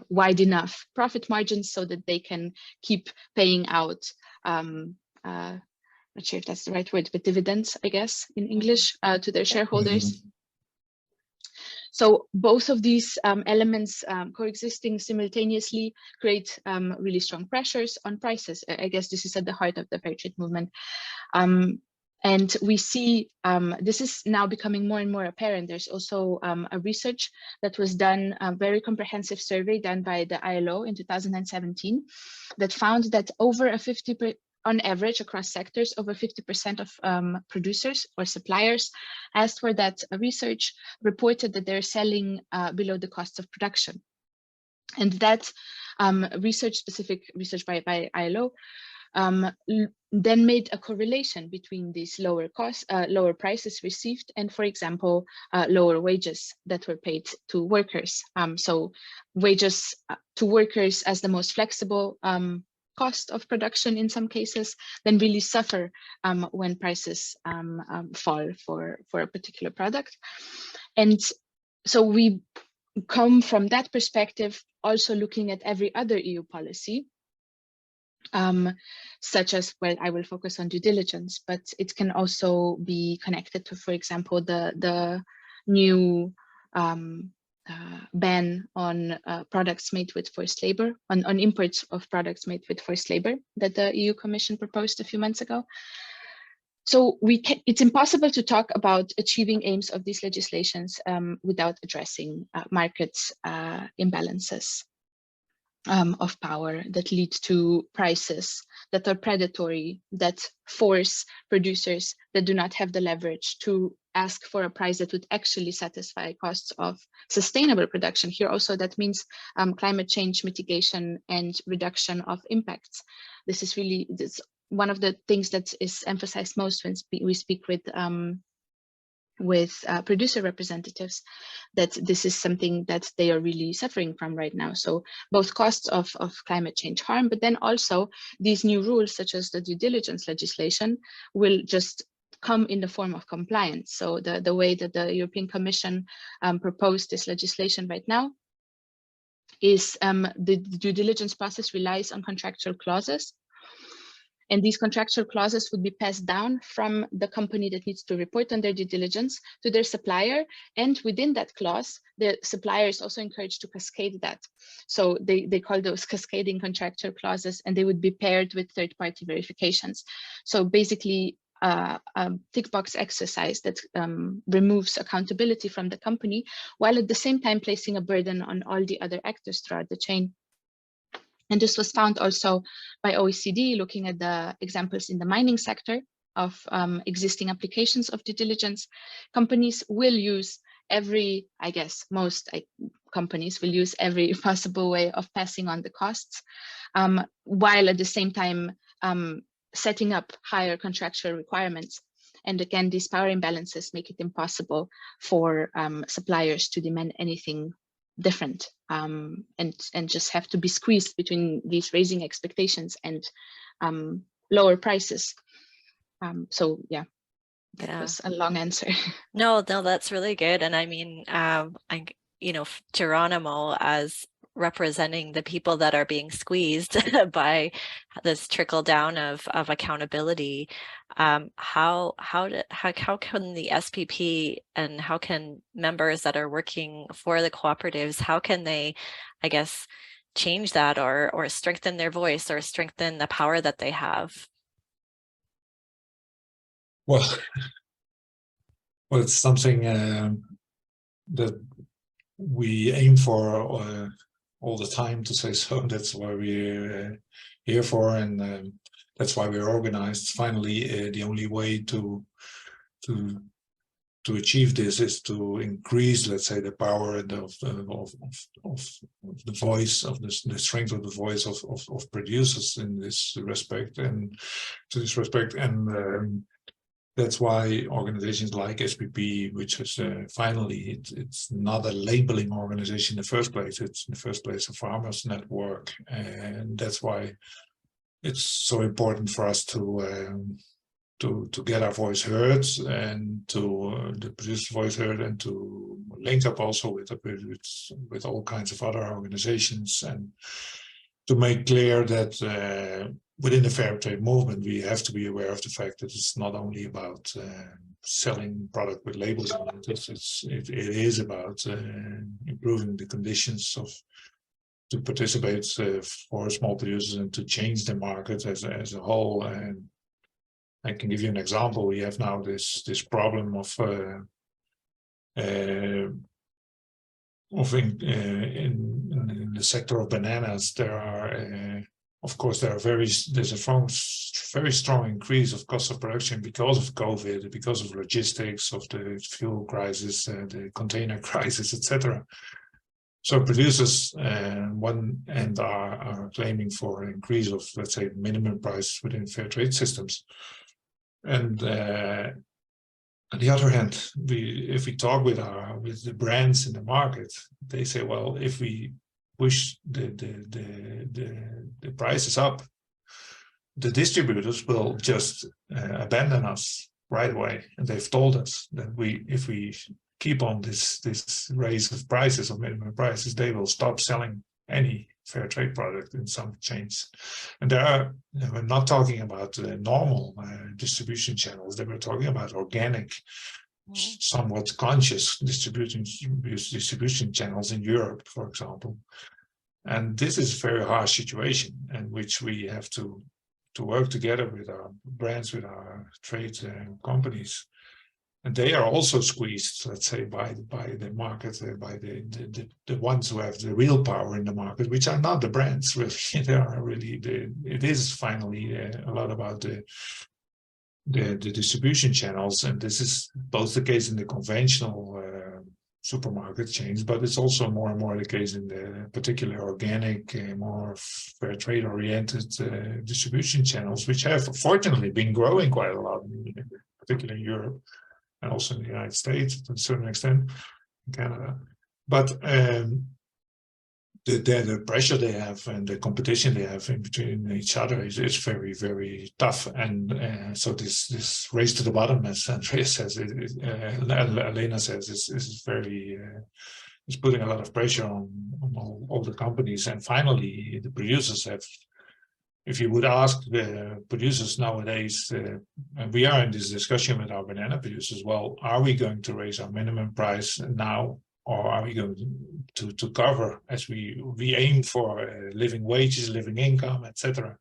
[SPEAKER 9] wide enough profit margins so that they can keep paying out, not sure if that's the right word, but dividends, I guess, in English, to their shareholders. So both of these elements coexisting simultaneously create really strong pressures on prices. I guess this is at the heart of the fair trade movement. And we see this is now becoming more and more apparent. There's also a research that was done, a very comprehensive survey done by the ILO in 2017 that found that on average across sectors, over 50% of producers or suppliers asked for that research reported that they're selling below the cost of production. And that specific research by ILO then made a correlation between these lower prices received and, for example, lower wages that were paid to workers. So wages to workers as the most flexible cost of production in some cases, then really suffer when prices fall for a particular product. And so we come from that perspective, also looking at every other EU policy, such as, well, I will focus on due diligence, but it can also be connected to, for example, the new ban on products made with forced labor, on imports of products made with forced labor that the EU Commission proposed a few months ago. So it's impossible to talk about achieving aims of these legislations without addressing market imbalances of power that lead to prices that are predatory, that force producers that do not have the leverage to ask for a price that would actually satisfy costs of sustainable production. Here also that means climate change mitigation and reduction of impacts. This is really one of the things that is emphasized most when we speak with producer representatives, that this is something that they are really suffering from right now. So both costs of climate change harm, but then also these new rules, such as the due diligence legislation, will just come in the form of compliance. So the way that the European Commission proposed this legislation right now is the due diligence process relies on contractual clauses. And these contractual clauses would be passed down from the company that needs to report on their due diligence to their supplier. And within that clause, the supplier is also encouraged to cascade that. So they call those cascading contractual clauses, and they would be paired with third-party verifications. So basically, a tick box exercise that removes accountability from the company, while at the same time placing a burden on all the other actors throughout the chain. And this was found also by OECD, looking at the examples in the mining sector of existing applications of due diligence. Companies will use most companies will use every possible way of passing on the costs, while at the same time setting up higher contractual requirements. And again, these power imbalances make it impossible for suppliers to demand anything different, and just have to be squeezed between these raising expectations and lower prices. So yeah, that was a long answer.
[SPEAKER 1] No, that's really good. And I mean, Jeronimo, as representing the people that are being squeezed by this trickle down of accountability, how can the SPP and how can members that are working for the cooperatives, how can they, I guess, change that or strengthen their voice or strengthen the power that they have?
[SPEAKER 4] Well, it's something that we aim for all the time, to say so. That's why we're here for, and that's why we're organized. Finally, the only way to achieve this is to increase, let's say, the power of the voice, of the strength of the voice of producers in this respect, and that's why organizations like SPP, which is finally, it's not a labeling organization in the first place, it's in the first place a farmers network. And that's why it's so important for us to get our voice heard, and to the producer's voice heard, and to link up also with all kinds of other organizations, and to make clear that within the fair trade movement, we have to be aware of the fact that it's not only about selling product with labels on it. It is about improving the conditions to participate for small producers and to change the market as a whole. And I can give you an example. We have now this problem of in the sector of bananas. There's a very strong increase of cost of production because of COVID, because of logistics, of the fuel crisis, the container crisis, etc. So producers on one end are claiming for an increase of, let's say, minimum price within fair trade systems. And on the other hand, if we talk with the brands in the market, they say, well, if we push the prices up, the distributors will just abandon us right away. And they've told us that if we keep on this raise of prices, of minimum prices, they will stop selling any fair trade product in some chains. And we're not talking about normal distribution channels. They were talking about organic, somewhat conscious distribution channels in Europe, for example. And this is a very harsh situation in which we have to work together with our brands, with our trade companies. And they are also squeezed, let's say, by the market, by the ones who have the real power in the market, which are not the brands, really. They are really it is finally a lot about the distribution channels, and this is both the case in the conventional supermarket chains, but it's also more and more the case in the particular organic, more fair trade oriented distribution channels, which have fortunately been growing quite a lot, particularly in Europe and also in the United States to a certain extent, in Canada. But the pressure they have and the competition they have in between each other is very, very tough. And so this race to the bottom, as Andrea says, Elena says, is very, is putting a lot of pressure on all the companies. And finally, the producers have if you would ask the producers nowadays, and we are in this discussion with our banana producers, well, are we going to raise our minimum price now, or are we going to cover, as we aim for living wages, living income, etc.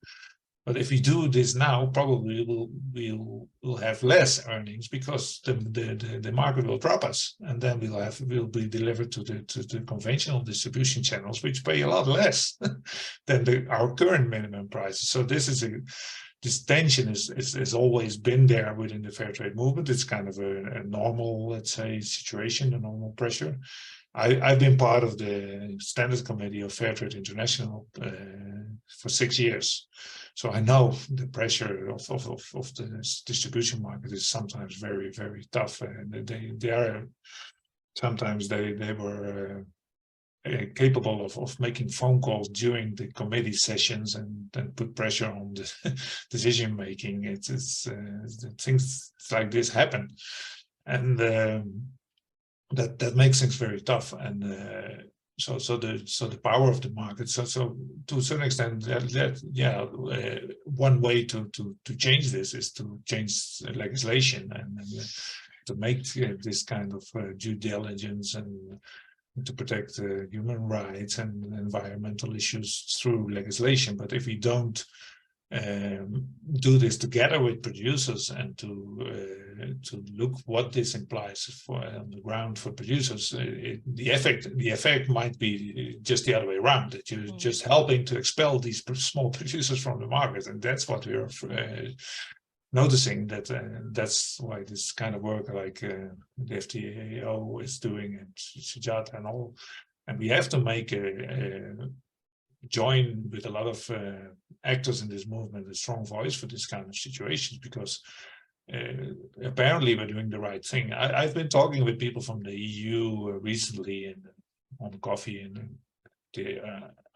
[SPEAKER 4] But if we do this now, probably we'll have less earnings because the market will drop us, and then we'll be delivered to the conventional distribution channels, which pay a lot less than our current minimum prices. So this tension has always been there within the fair trade movement. It's kind of a normal, let's say, situation, a normal pressure. I've been part of the Standards Committee of Fair Trade International for 6 years. So I know the pressure of the distribution market is sometimes very, very tough. And they are sometimes they were capable of making phone calls during the committee sessions and put pressure on the decision making. It's things like this happen, and that makes things very tough. And so the power of the market. So to a certain extent, one way to change this is to change legislation and to make this kind of due diligence and to protect human rights and environmental issues through legislation. But if we don't do this together with producers and to look what this implies for on the ground for producers, the effect might be just the other way around, that you're just helping to expel these small producers from the market. And that's what we're noticing, that that's why this kind of work like the FTAO is doing, and Sujata and all, and we have to make join with a lot of actors in this movement a strong voice for this kind of situations, because apparently we're doing the right thing. I've been talking with people from the EU recently and on coffee and the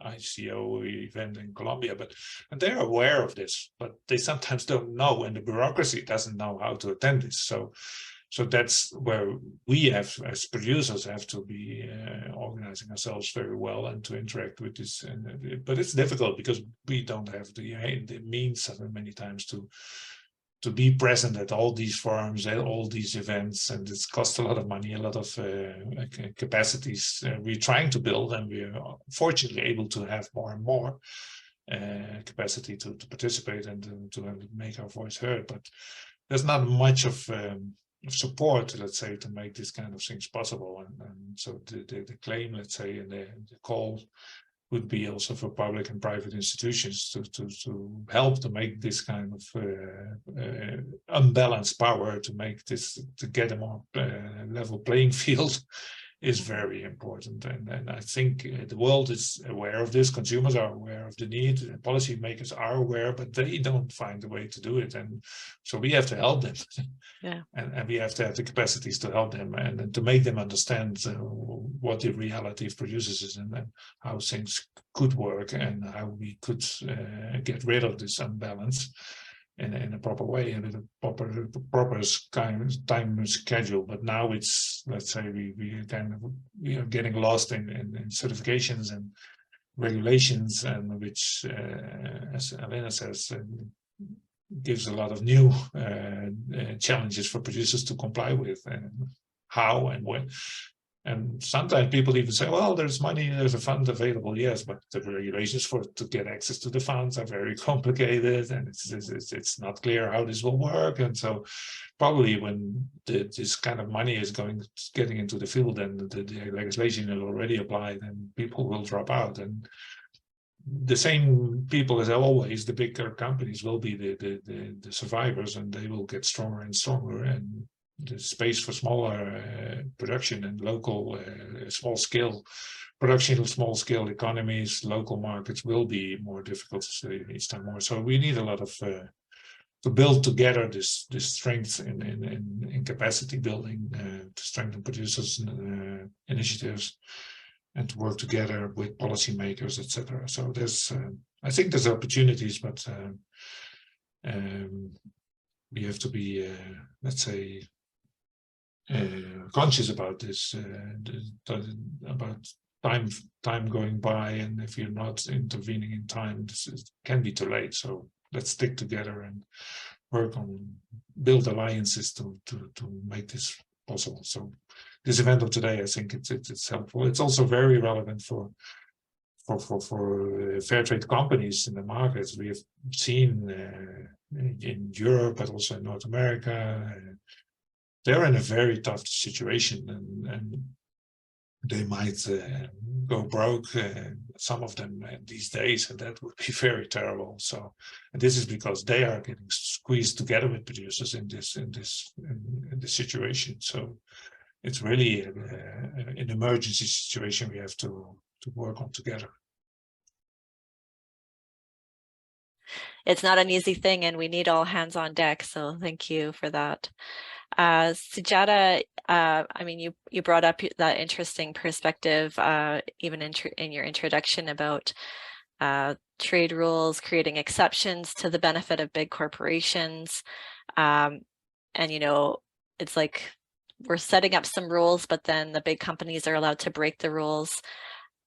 [SPEAKER 4] ICO event in Colombia, and they're aware of this, but they sometimes don't know, and the bureaucracy doesn't know how to attend this. So that's where we have, as producers, have to be organizing ourselves very well and to interact with this. But it's difficult because we don't have the means many times to be present at all these forums, at all these events, and it's cost a lot of money, a lot of capacities we're trying to build, and we're fortunately able to have more and more capacity to participate and to make our voice heard. But there's not much of support, let's say, to make this kind of things possible. And so the claim, let's say, and the call would be also for public and private institutions to help to make this kind of unbalanced power, to make this, to get a more level playing field, is very important. And I think the world is aware of this, consumers are aware of the need, policymakers are aware, but they don't find a way to do it. And so we have to help them.
[SPEAKER 1] Yeah.
[SPEAKER 4] And we have to have the capacities to help them and to make them understand what the reality of producers is, and how things could work, and how we could get rid of this unbalance in a proper way and in a proper kind of time schedule. But now it's, let's say, we are getting lost in certifications and regulations, and which, as Elena says, gives a lot of new challenges for producers to comply with, and how and when. And sometimes people even say, well, there's money, there's a fund available. Yes, but the regulations to get access to the funds are very complicated, and it's not clear how this will work. And so probably when this kind of money is getting into the field, and the legislation is already applied, and people will drop out. And the same people, as always, the bigger companies will be the survivors, and they will get stronger and stronger. And the space for smaller production and local small scale production, small scale economies, local markets will be more difficult each time more. So we need a lot of to build together this strength in capacity building, to strengthen producers initiatives, and to work together with policymakers, etc. So there's, I think there's opportunities, but we have to be, let's say, conscious about this, about time going by, and if you're not intervening in time, can be too late. So let's stick together and work on build alliances to make this possible. So this event of today, I think it's helpful. It's also very relevant for fair trade companies in the markets. We have seen in Europe, but also in North America, they're in a very tough situation, and they might go broke, some of them these days, and that would be very terrible. So, and this is because they are getting squeezed together with producers in this situation. So, it's really an emergency situation we have to work on together.
[SPEAKER 1] It's not an easy thing, and we need all hands on deck. So, thank you for that. Sujata, I mean, you brought up that interesting perspective, even in your introduction about trade rules, creating exceptions to the benefit of big corporations. And, you know, it's like we're setting up some rules, but then the big companies are allowed to break the rules.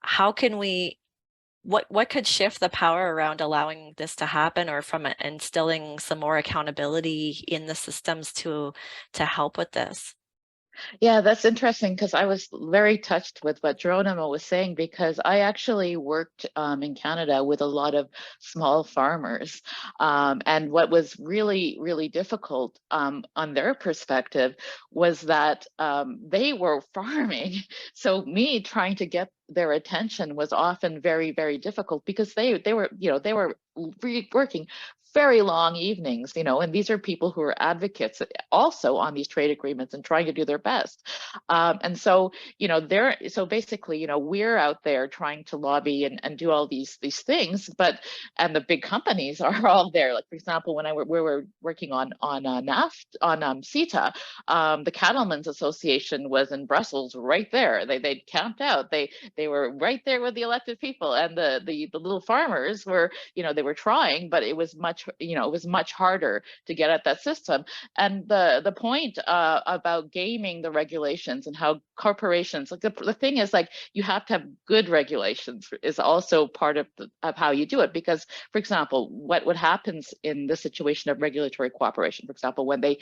[SPEAKER 1] How can we, what could shift the power around allowing this to happen, or from instilling some more accountability in the systems to help with this?
[SPEAKER 11] Yeah, that's interesting, because I was very touched with what Jeronimo was saying, because I actually worked in Canada with a lot of small farmers. And what was really, really difficult on their perspective was that they were farming. So me trying to get their attention was often very, very difficult, because they were, you know, they were working very long evenings, you know, and these are people who are advocates also on these trade agreements and trying to do their best. And so, you know, so basically, you know, we're out there trying to lobby and do all these things, and the big companies are all there. Like, for example, when we were working on CETA, the Cattlemen's Association was in Brussels right there. They'd camped out. They were right there with the elected people, and the little farmers were, you know, they were trying, but it was much harder to get at that system. And the point about gaming the regulations and how corporations, like the thing is, like, you have to have good regulations is also part of how you do it. Because, for example, what happens in the situation of regulatory cooperation, for example, when they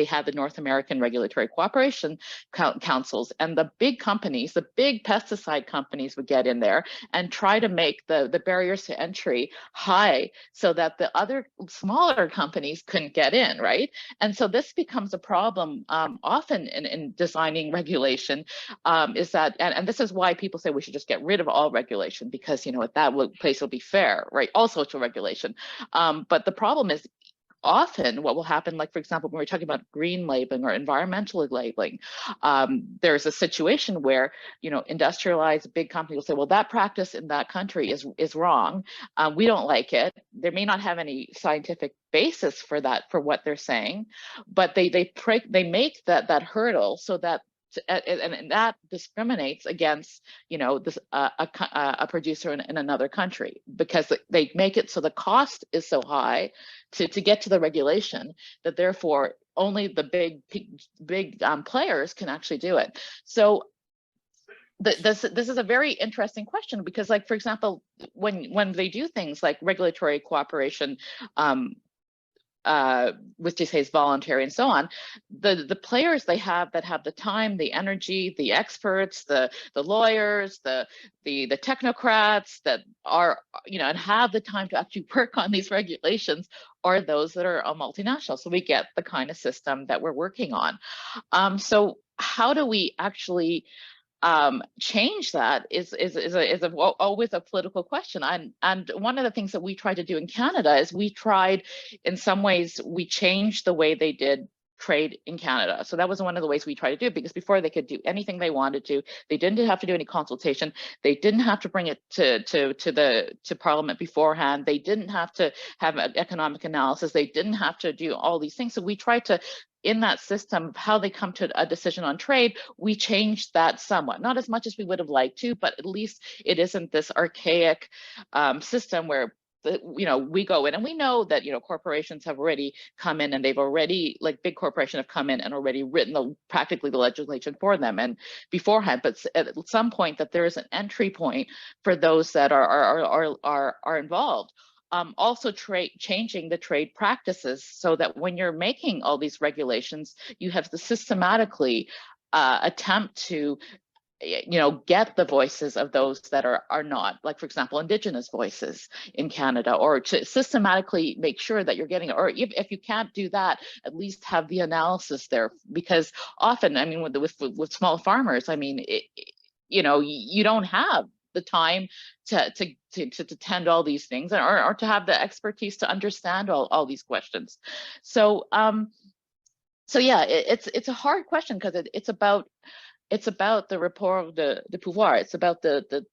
[SPEAKER 11] had the North American Regulatory Cooperation Councils, and the big companies, the big pesticide companies would get in there and try to make the barriers to entry high, so that the other smaller companies couldn't get in, right? And so this becomes a problem often in designing regulation, is that, and this is why people say we should just get rid of all regulation, because, you know, at that place will be fair, right? All social regulation. But the problem is, often what will happen, like, for example, when we're talking about green labeling or environmental labeling, there's a situation where, you know, industrialized big companies will say, well, that practice in that country is wrong. We don't like it. They may not have any scientific basis for that, for what they're saying, but they make that hurdle, so that, and that discriminates against, you know, this a producer in another country, because they make it so the cost is so high to get to the regulation, that therefore only the big players can actually do it. So this is a very interesting question, because, like, for example, when they do things like regulatory cooperation, which they say is voluntary and so on, the players that have the time, the energy, the experts, the lawyers, the technocrats that are, you know, and have the time to actually work on these regulations are those that are multinational. So we get the kind of system that we're working on. So how do we actually change that is always a political question. And one of the things that we tried to do in Canada is we changed the way they did trade in Canada. So that was one of the ways we tried to do it, because before they could do anything they wanted to. They didn't have to do any consultation. They didn't have to bring it to Parliament beforehand. They didn't have to have an economic analysis. They didn't have to do all these things. So we tried to, in that system of how they come to a decision on trade, we changed that somewhat. Not as much as we would have liked to, but at least it isn't this archaic system where we go in and we know that, corporations have already come in and they've already, like big corporations have come in and already written practically the legislation for them and beforehand, but at some point that there is an entry point for those that are involved. Also changing the trade practices so that when you're making all these regulations, you have to systematically attempt to get the voices of those that are not, like, for example, Indigenous voices in Canada, or to systematically make sure that you're getting, or if you can't do that, at least have the analysis there. Because often, I mean, with small farmers, I mean, you don't have the time to tend all these things, or to have the expertise to understand all these questions. So yeah, it's a hard question because it's about the rapport de pouvoir. It's about the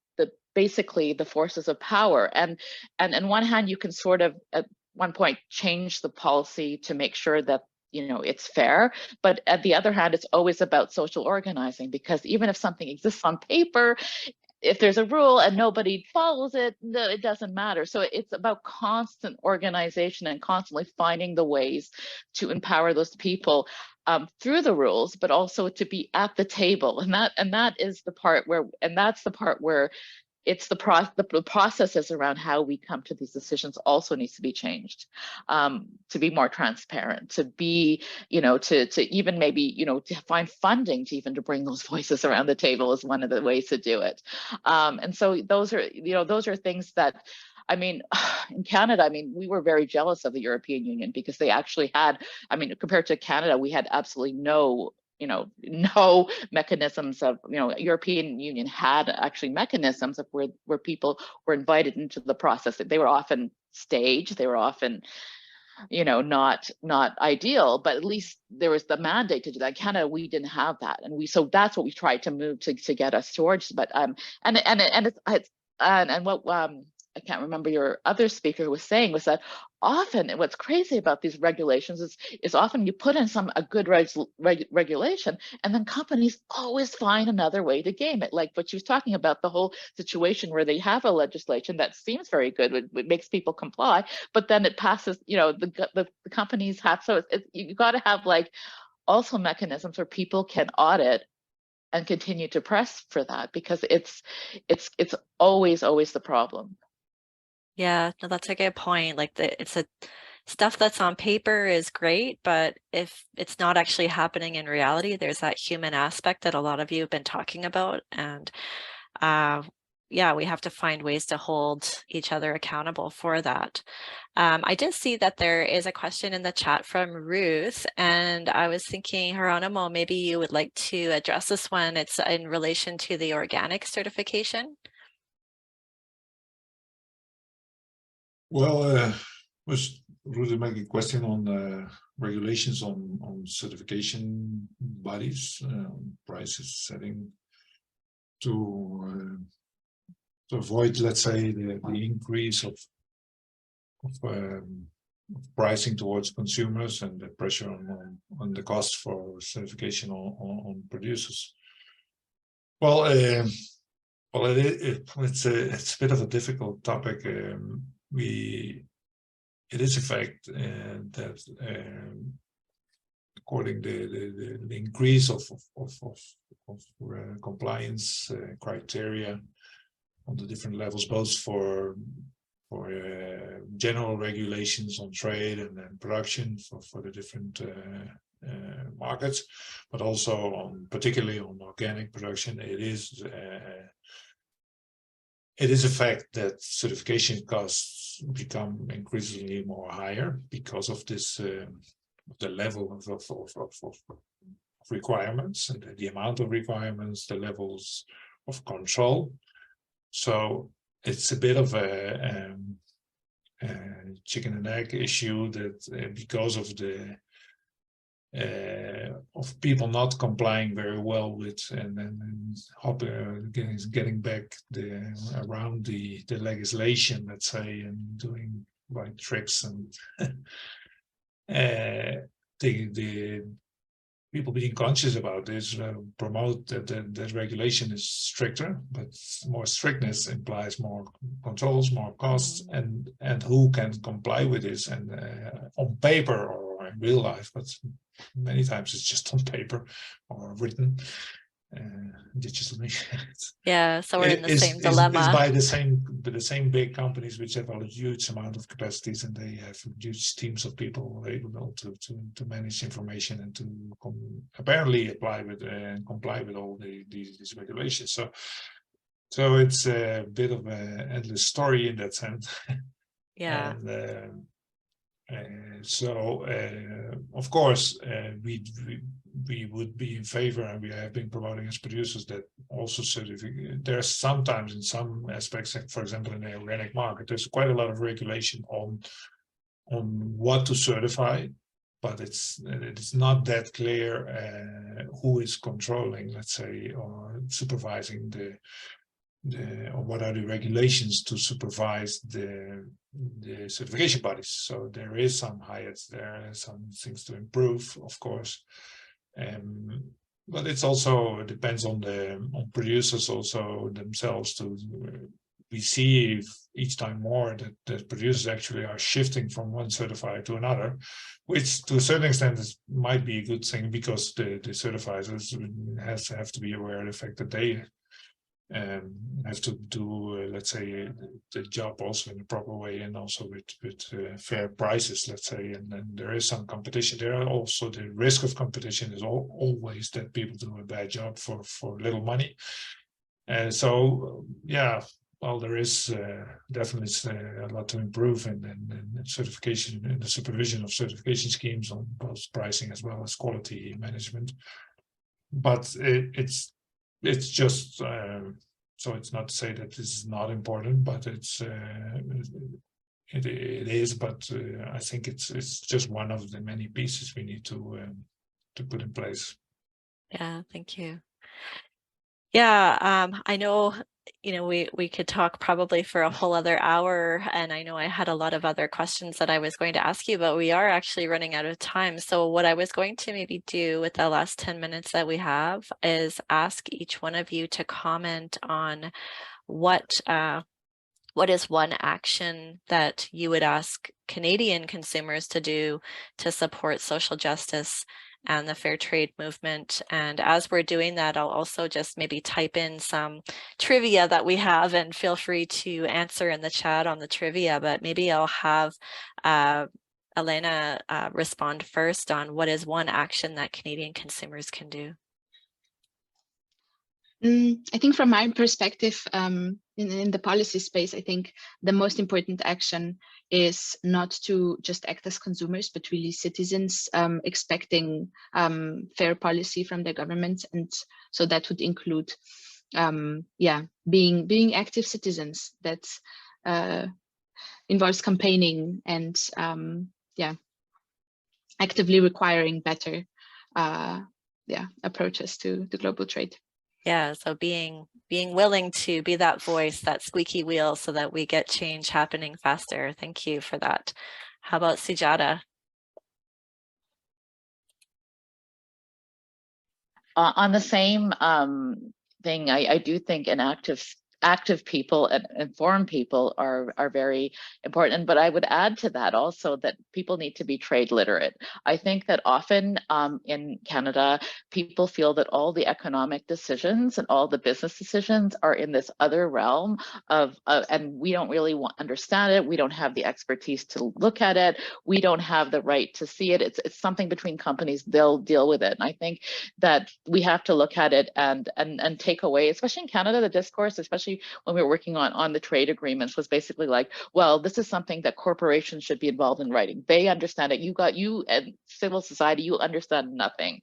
[SPEAKER 11] basically the forces of power. And on one hand, you can sort of at one point change the policy to make sure that it's fair. But at the other hand, it's always about social organizing, because even if something exists on paper, if there's a rule and nobody follows it, it doesn't matter. So it's about constant organization and constantly finding the ways to empower those people through the rules, but also to be at the table. And that is the part where, it's the processes around how we come to these decisions also needs to be changed, to be more transparent, to be, to even maybe, to find funding to even to bring those voices around the table is one of the ways to do it. And so those are things that, I mean, in Canada, I mean, we were very jealous of the European Union because they actually had, I mean, compared to Canada, we had absolutely no mechanisms of, European Union had actually mechanisms of where people were invited into the process. They were often staged, they were often, not ideal, but at least there was the mandate to do that. In Canada, we didn't have that, and so that's what we tried to move to get us towards. But and what I can't remember your other speaker was saying was that often what's crazy about these regulations is often you put in a good regulation, and then companies always find another way to game it. Like what she was talking about, the whole situation where they have a legislation that seems very good, it makes people comply, but then it passes, the companies have, so you got to have like also mechanisms where people can audit and continue to press for that, because it's always the problem.
[SPEAKER 1] Yeah, no, that's a good point. Like stuff that's on paper is great, but if it's not actually happening in reality, there's that human aspect that a lot of you have been talking about. And yeah, we have to find ways to hold each other accountable for that. I did see that there is a question in the chat from Ruth, and I was thinking, Jeronimo, maybe you would like to address this one. It's in relation to the organic certification.
[SPEAKER 4] Well, was Rudy making a question on regulations on certification bodies, prices setting to avoid, let's say, the increase of pricing towards consumers and the pressure on the cost for certification on producers. Well, it's a bit of a difficult topic. It is a fact that according to the increase of compliance criteria on the different levels, both for general regulations on trade and production for the different markets, but also particularly on organic production, it is a fact that certification costs become increasingly more higher because of this, the level of requirements and the amount of requirements, the levels of control. So it's a bit of a chicken and egg issue that because of people not complying very well with and getting back around the legislation, let's say, and doing right tricks and people being conscious about this promote that regulation is stricter, but more strictness implies more controls, more costs, and who can comply with this, and on paper or in real life, but many times it's just on paper or written digitally.
[SPEAKER 1] Yeah, so we're in the same dilemma.
[SPEAKER 4] Is by the same big companies which have a huge amount of capacities, and they have huge teams of people able to manage information and to apparently apply with and comply with all these regulations. So it's a bit of an endless story in that sense.
[SPEAKER 1] Yeah.
[SPEAKER 4] And so, of course, we would be in favor, and we have been promoting as producers that also there's sometimes in some aspects, like for example, in the organic market, there's quite a lot of regulation on what to certify, but it's not that clear who is controlling, let's say, or supervising or what are the regulations to supervise the certification bodies. So there is some highs, there are some things to improve, of course, but it's also, it depends on producers also themselves. We see each time more that producers actually are shifting from one certifier to another, which to a certain extent might be a good thing, because the certifiers have to be aware of the fact that they have to do, let's say, the job also in a proper way, and also with fair prices, let's say. And then there is some competition. There are also the risk of competition is always that people do a bad job for little money. So yeah, well, there is definitely a lot to improve in certification, in the supervision of certification schemes on both pricing as well as quality management. But it's just so it's not to say that this is not important, but it is. But I think it's just one of the many pieces we need to put in place.
[SPEAKER 1] Yeah, thank you. Yeah, I know, we could talk probably for a whole other hour, and I know I had a lot of other questions that I was going to ask you, but we are actually running out of time. So what I was going to maybe do with the last 10 minutes that we have is ask each one of you to comment on what is one action that you would ask Canadian consumers to do to support social justice and the fair trade movement. And as we're doing that, I'll also just maybe type in some trivia that we have, and feel free to answer in the chat on the trivia, but maybe I'll have Elena respond first on what is one action that Canadian consumers can do.
[SPEAKER 9] I think from my perspective, in the policy space, I think the most important action is not to just act as consumers, but really citizens expecting fair policy from the government. And so that would include, being active citizens. That involves campaigning and, actively requiring better, approaches to global trade.
[SPEAKER 1] Yeah, so being willing to be that voice, that squeaky wheel, so that we get change happening faster. Thank you for that. How about Sujata?
[SPEAKER 11] On the same thing, I do think an active people and informed people are very important, but I would add to that also that people need to be trade literate. I think that often in Canada, people feel that all the economic decisions and all the business decisions are in this other realm and we don't really understand it. We don't have the expertise to look at it. We don't have the right to see it. It's something between companies. They'll deal with it. And I think that we have to look at it and take away, especially in Canada, the discourse, especially when we were working on the trade agreements, was basically like, well, this is something that corporations should be involved in writing. They understand it. You and civil society, you understand nothing.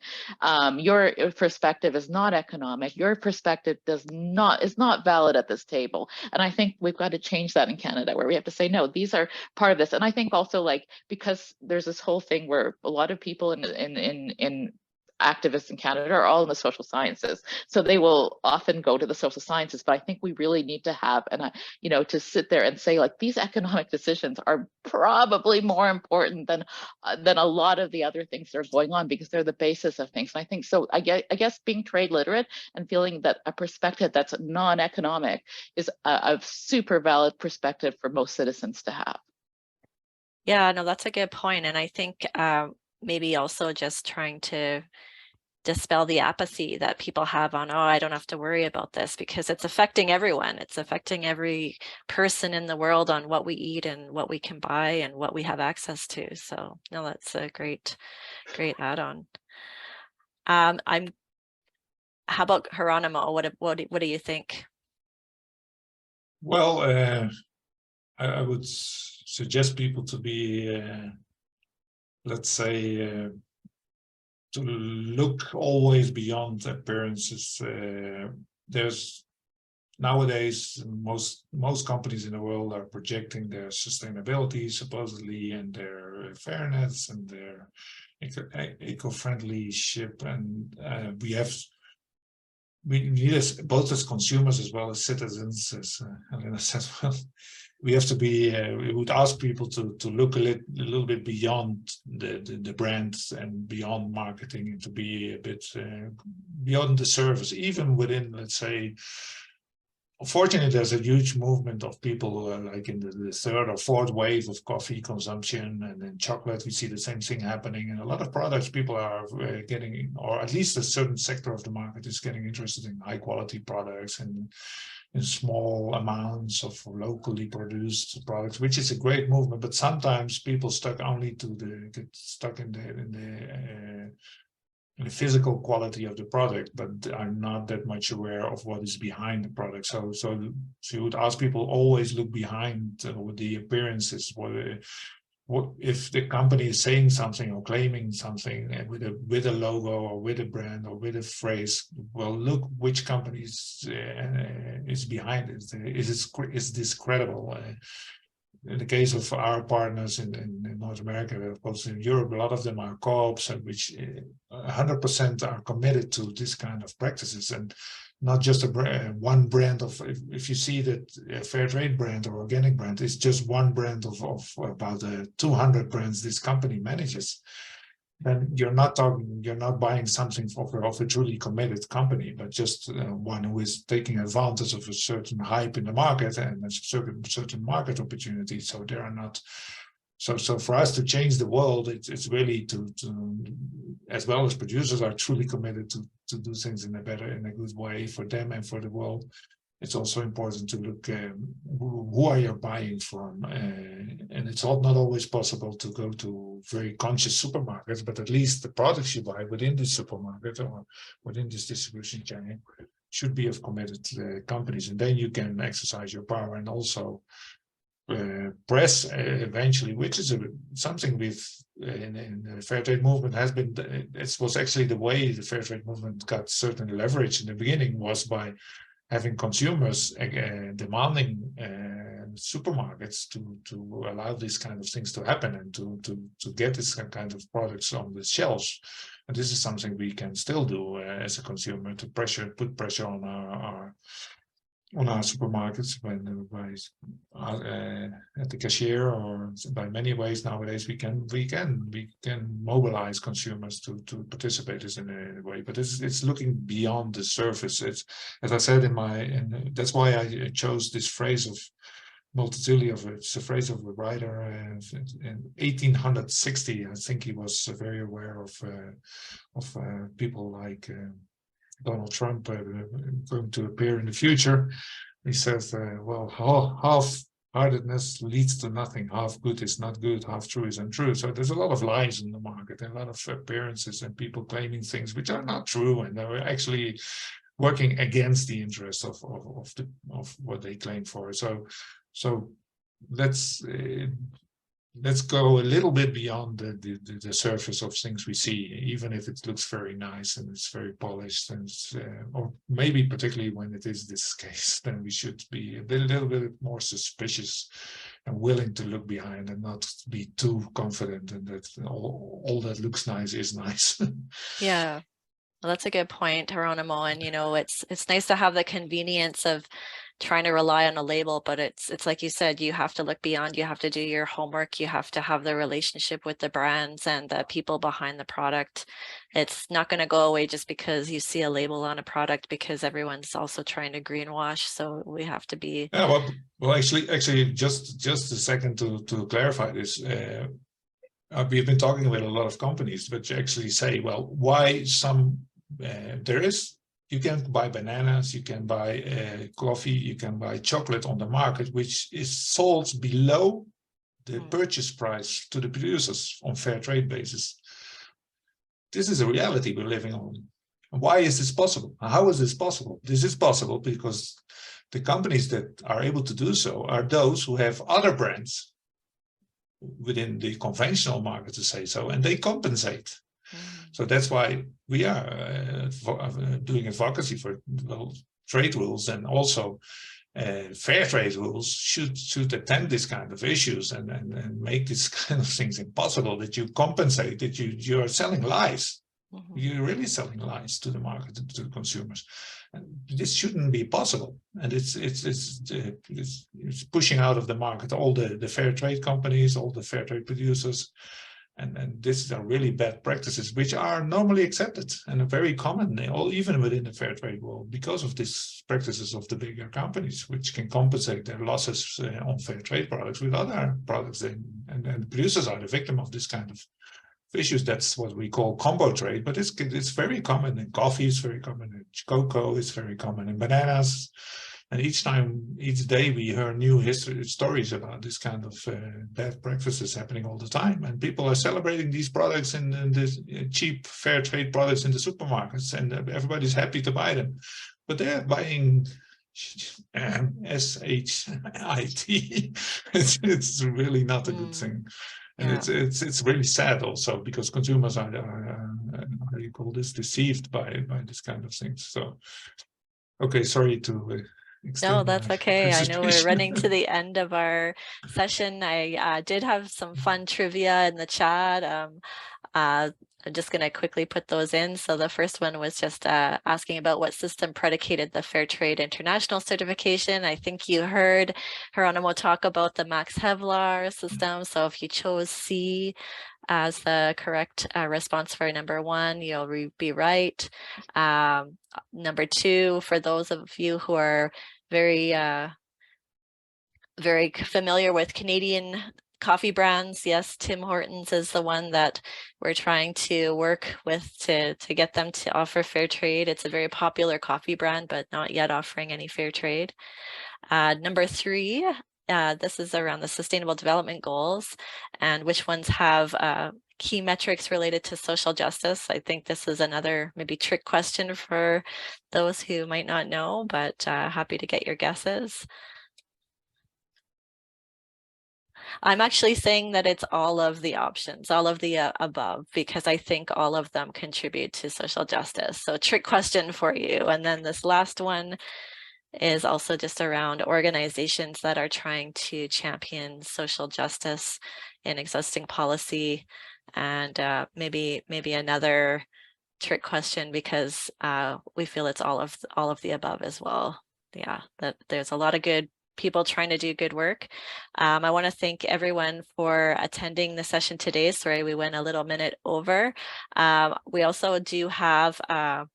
[SPEAKER 11] Your perspective is not economic. Your perspective is not valid at this table. And I think we've got to change that in Canada, where we have to say, no, these are part of this. And I think also, like, because there's this whole thing where a lot of people in activists in Canada are all in the social sciences. So they will often go to the social sciences, but I think we really need to have, to sit there and say, like, these economic decisions are probably more important than a lot of the other things that are going on, because they're the basis of things. And I think so. I guess being trade literate and feeling that a perspective that's non-economic is a super valid perspective for most citizens to have.
[SPEAKER 1] Yeah, no, that's a good point. And I think maybe also just trying to dispel the apathy that people have on, oh, I don't have to worry about this, because it's affecting everyone. It's affecting every person in the world on what we eat and what we can buy and what we have access to. So no, that's a great add-on. How about Jeronimo? What do you think?
[SPEAKER 4] Well, I would suggest people to be, let's say, to look always beyond appearances. There's nowadays most companies in the world are projecting their sustainability supposedly, and their fairness and their eco-friendly ship, and we need, both as consumers as well as citizens, as Elena said, well, we have to be, we would ask people to look a little bit beyond the brands and beyond marketing, and to be a bit beyond the service, even within, let's say, unfortunately, there's a huge movement of people who are like in the third or fourth wave of coffee consumption, and in chocolate, we see the same thing happening. And a lot of products people are getting, or at least a certain sector of the market is getting interested in high quality products and in small amounts of locally produced products, which is a great movement. But sometimes people get stuck in the physical quality of the product, but are not that much aware of what is behind the product. So you would ask people always look behind the appearances. What if the company is saying something or claiming something with a logo or with a brand or with a phrase? Well, look which company is behind it. Is this credible? In the case of our partners in North America, of course, in Europe, a lot of them are co-ops, which 100% are committed to this kind of practices, and not just one brand of. If you see that a fair trade brand or organic brand is just one brand of about 200 brands this company manages, then you're not buying something of a truly committed company, but just one who is taking advantage of a certain hype in the market and a certain market opportunity. So there are not. So for us to change the world, it's really to as well as producers are truly committed to do things in a good way for them and for the world. It's also important to look who are you buying from, and it's not always possible to go to very conscious supermarkets, but at least the products you buy within this supermarket or within this distribution chain should be of committed companies, and then you can exercise your power and also press eventually, which is something in the fair trade movement has been. It was actually the way the fair trade movement got certain leverage in the beginning was by having consumers demanding supermarkets to allow these kind of things to happen and to get this kind of products on the shelves. And this is something we can still do as a consumer to put pressure on our supermarkets at the cashier, or by many ways nowadays we can mobilize consumers to participate in a way. But it's looking beyond the surface. It's, as I said that's why I chose this phrase of multitude of it's a phrase of a writer in 1860. I think he was very aware of people like Donald Trump going to appear in the future. He says, well, half-heartedness leads to nothing. Half good is not good, half true is untrue. So there's a lot of lies in the market, and a lot of appearances and people claiming things which are not true, and they're actually working against the interests of what they claim for. So let's go a little bit beyond the surface of things we see, even if it looks very nice and it's very polished, and or maybe particularly when it is this case, then we should be a little bit more suspicious willing to look behind and not be too confident and that all that looks nice is nice.
[SPEAKER 1] Yeah. Well, that's a good point, Jeronimo. And it's nice to have the convenience of trying to rely on a label, but it's like you said, you have to look beyond, you have to do your homework, you have to have the relationship with the brands and the people behind the product. It's not going to go away just because you see a label on a product, because everyone's also trying to greenwash. So we have to be.
[SPEAKER 4] Yeah, well, actually, just a second to clarify this. We've been talking with a lot of companies, but you actually say, well, why some you can buy bananas, you can buy coffee, you can buy chocolate on the market, which is sold below the purchase price to the producers on fair trade basis. This is a reality we're living on. Why is this possible? How is this possible? This is possible because the companies that are able to do so are those who have other brands within the conventional market, to say so, and they compensate. So that's why we are doing advocacy for trade rules, and also fair trade rules should attend this kind of issues and make these kind of things impossible, that you compensate, that you are selling lies. You're really selling lies to the market, to the consumers. And this shouldn't be possible. And it's pushing out of the market all the fair trade companies, all the fair trade producers. And these are really bad practices, which are normally accepted and are very common, even within the fair trade world, because of these practices of the bigger companies, which can compensate their losses on fair trade products with other products. And the producers are the victim of this kind of issues. That's what we call combo trade, but it's very common in coffee, it's very common in cocoa, it's very common in bananas. And each day we hear new stories about this kind of bad practices happening all the time. And people are celebrating these products and these cheap fair trade products in the supermarkets, and everybody's happy to buy them. But they're buying SHIT. It's really not a good thing. And it's really sad also, because consumers are how do you call this, deceived by this kind of things. So, okay, sorry to
[SPEAKER 1] No, that's okay. I know we're running to the end of our session. I did have some fun trivia in the chat. I'm just going to quickly put those in. So the first one was just asking about what system predicated the Fair Trade International certification. I think you heard Jeronimo talk about the Max Havelaar system. So if you chose C as the correct response for number one, you'll be right. Number two, for those of you who are very familiar with Canadian coffee brands, yes, Tim Hortons is the one that we're trying to work with to get them to offer fair trade. It's a very popular coffee brand, but not yet offering any fair trade. Number three, this is around the Sustainable Development Goals and which ones have key metrics related to social justice. I think this is another maybe trick question for those who might not know, but happy to get your guesses. I'm actually saying that it's all of the options, all of the above, because I think all of them contribute to social justice. So trick question for you. And then this last one is also just around organizations that are trying to champion social justice in existing policy. And maybe another trick question, because we feel it's all of the above as well. Yeah, that there's a lot of good people trying to do good work. I want to thank everyone for attending the session today. Sorry, we went a little minute over. We also do have a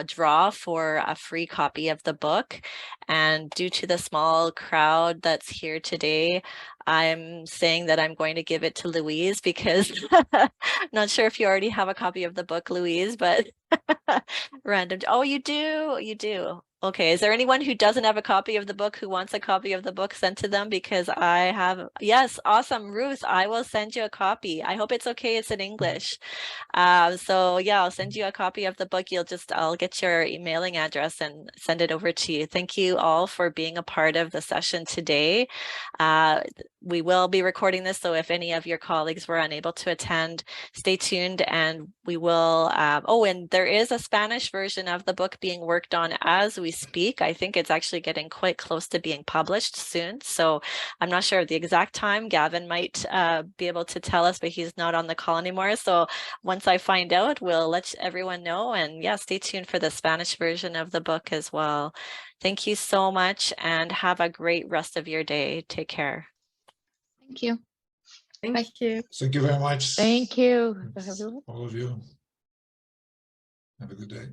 [SPEAKER 1] draw for a free copy of the book, and due to the small crowd that's here today, I'm saying that I'm going to give it to Louise, because I'm not sure if you already have a copy of the book, Louise, but random. Oh, you do. Okay, is there anyone who doesn't have a copy of the book who wants a copy of the book sent to them? Because I have, yes, awesome, Ruth, I will send you a copy. I hope it's okay, it's in English. So yeah, I'll send you a copy of the book. I'll get your emailing address and send it over to you. Thank you all for being a part of the session today. we will be recording this, so if any of your colleagues were unable to attend, stay tuned, and we will, oh, and there is a Spanish version of the book being worked on as we speak. I think it's actually getting quite close to being published soon, so I'm not sure of the exact time. Gavin might be able to tell us, but he's not on the call anymore, so once I find out, we'll let everyone know, and yeah, stay tuned for the Spanish version of the book as well. Thank you so much, and have a great rest of your day. Take care.
[SPEAKER 9] Thank you.
[SPEAKER 7] Thank you.
[SPEAKER 4] Thank you very much.
[SPEAKER 11] Thank you.
[SPEAKER 4] All of you. Have a good day.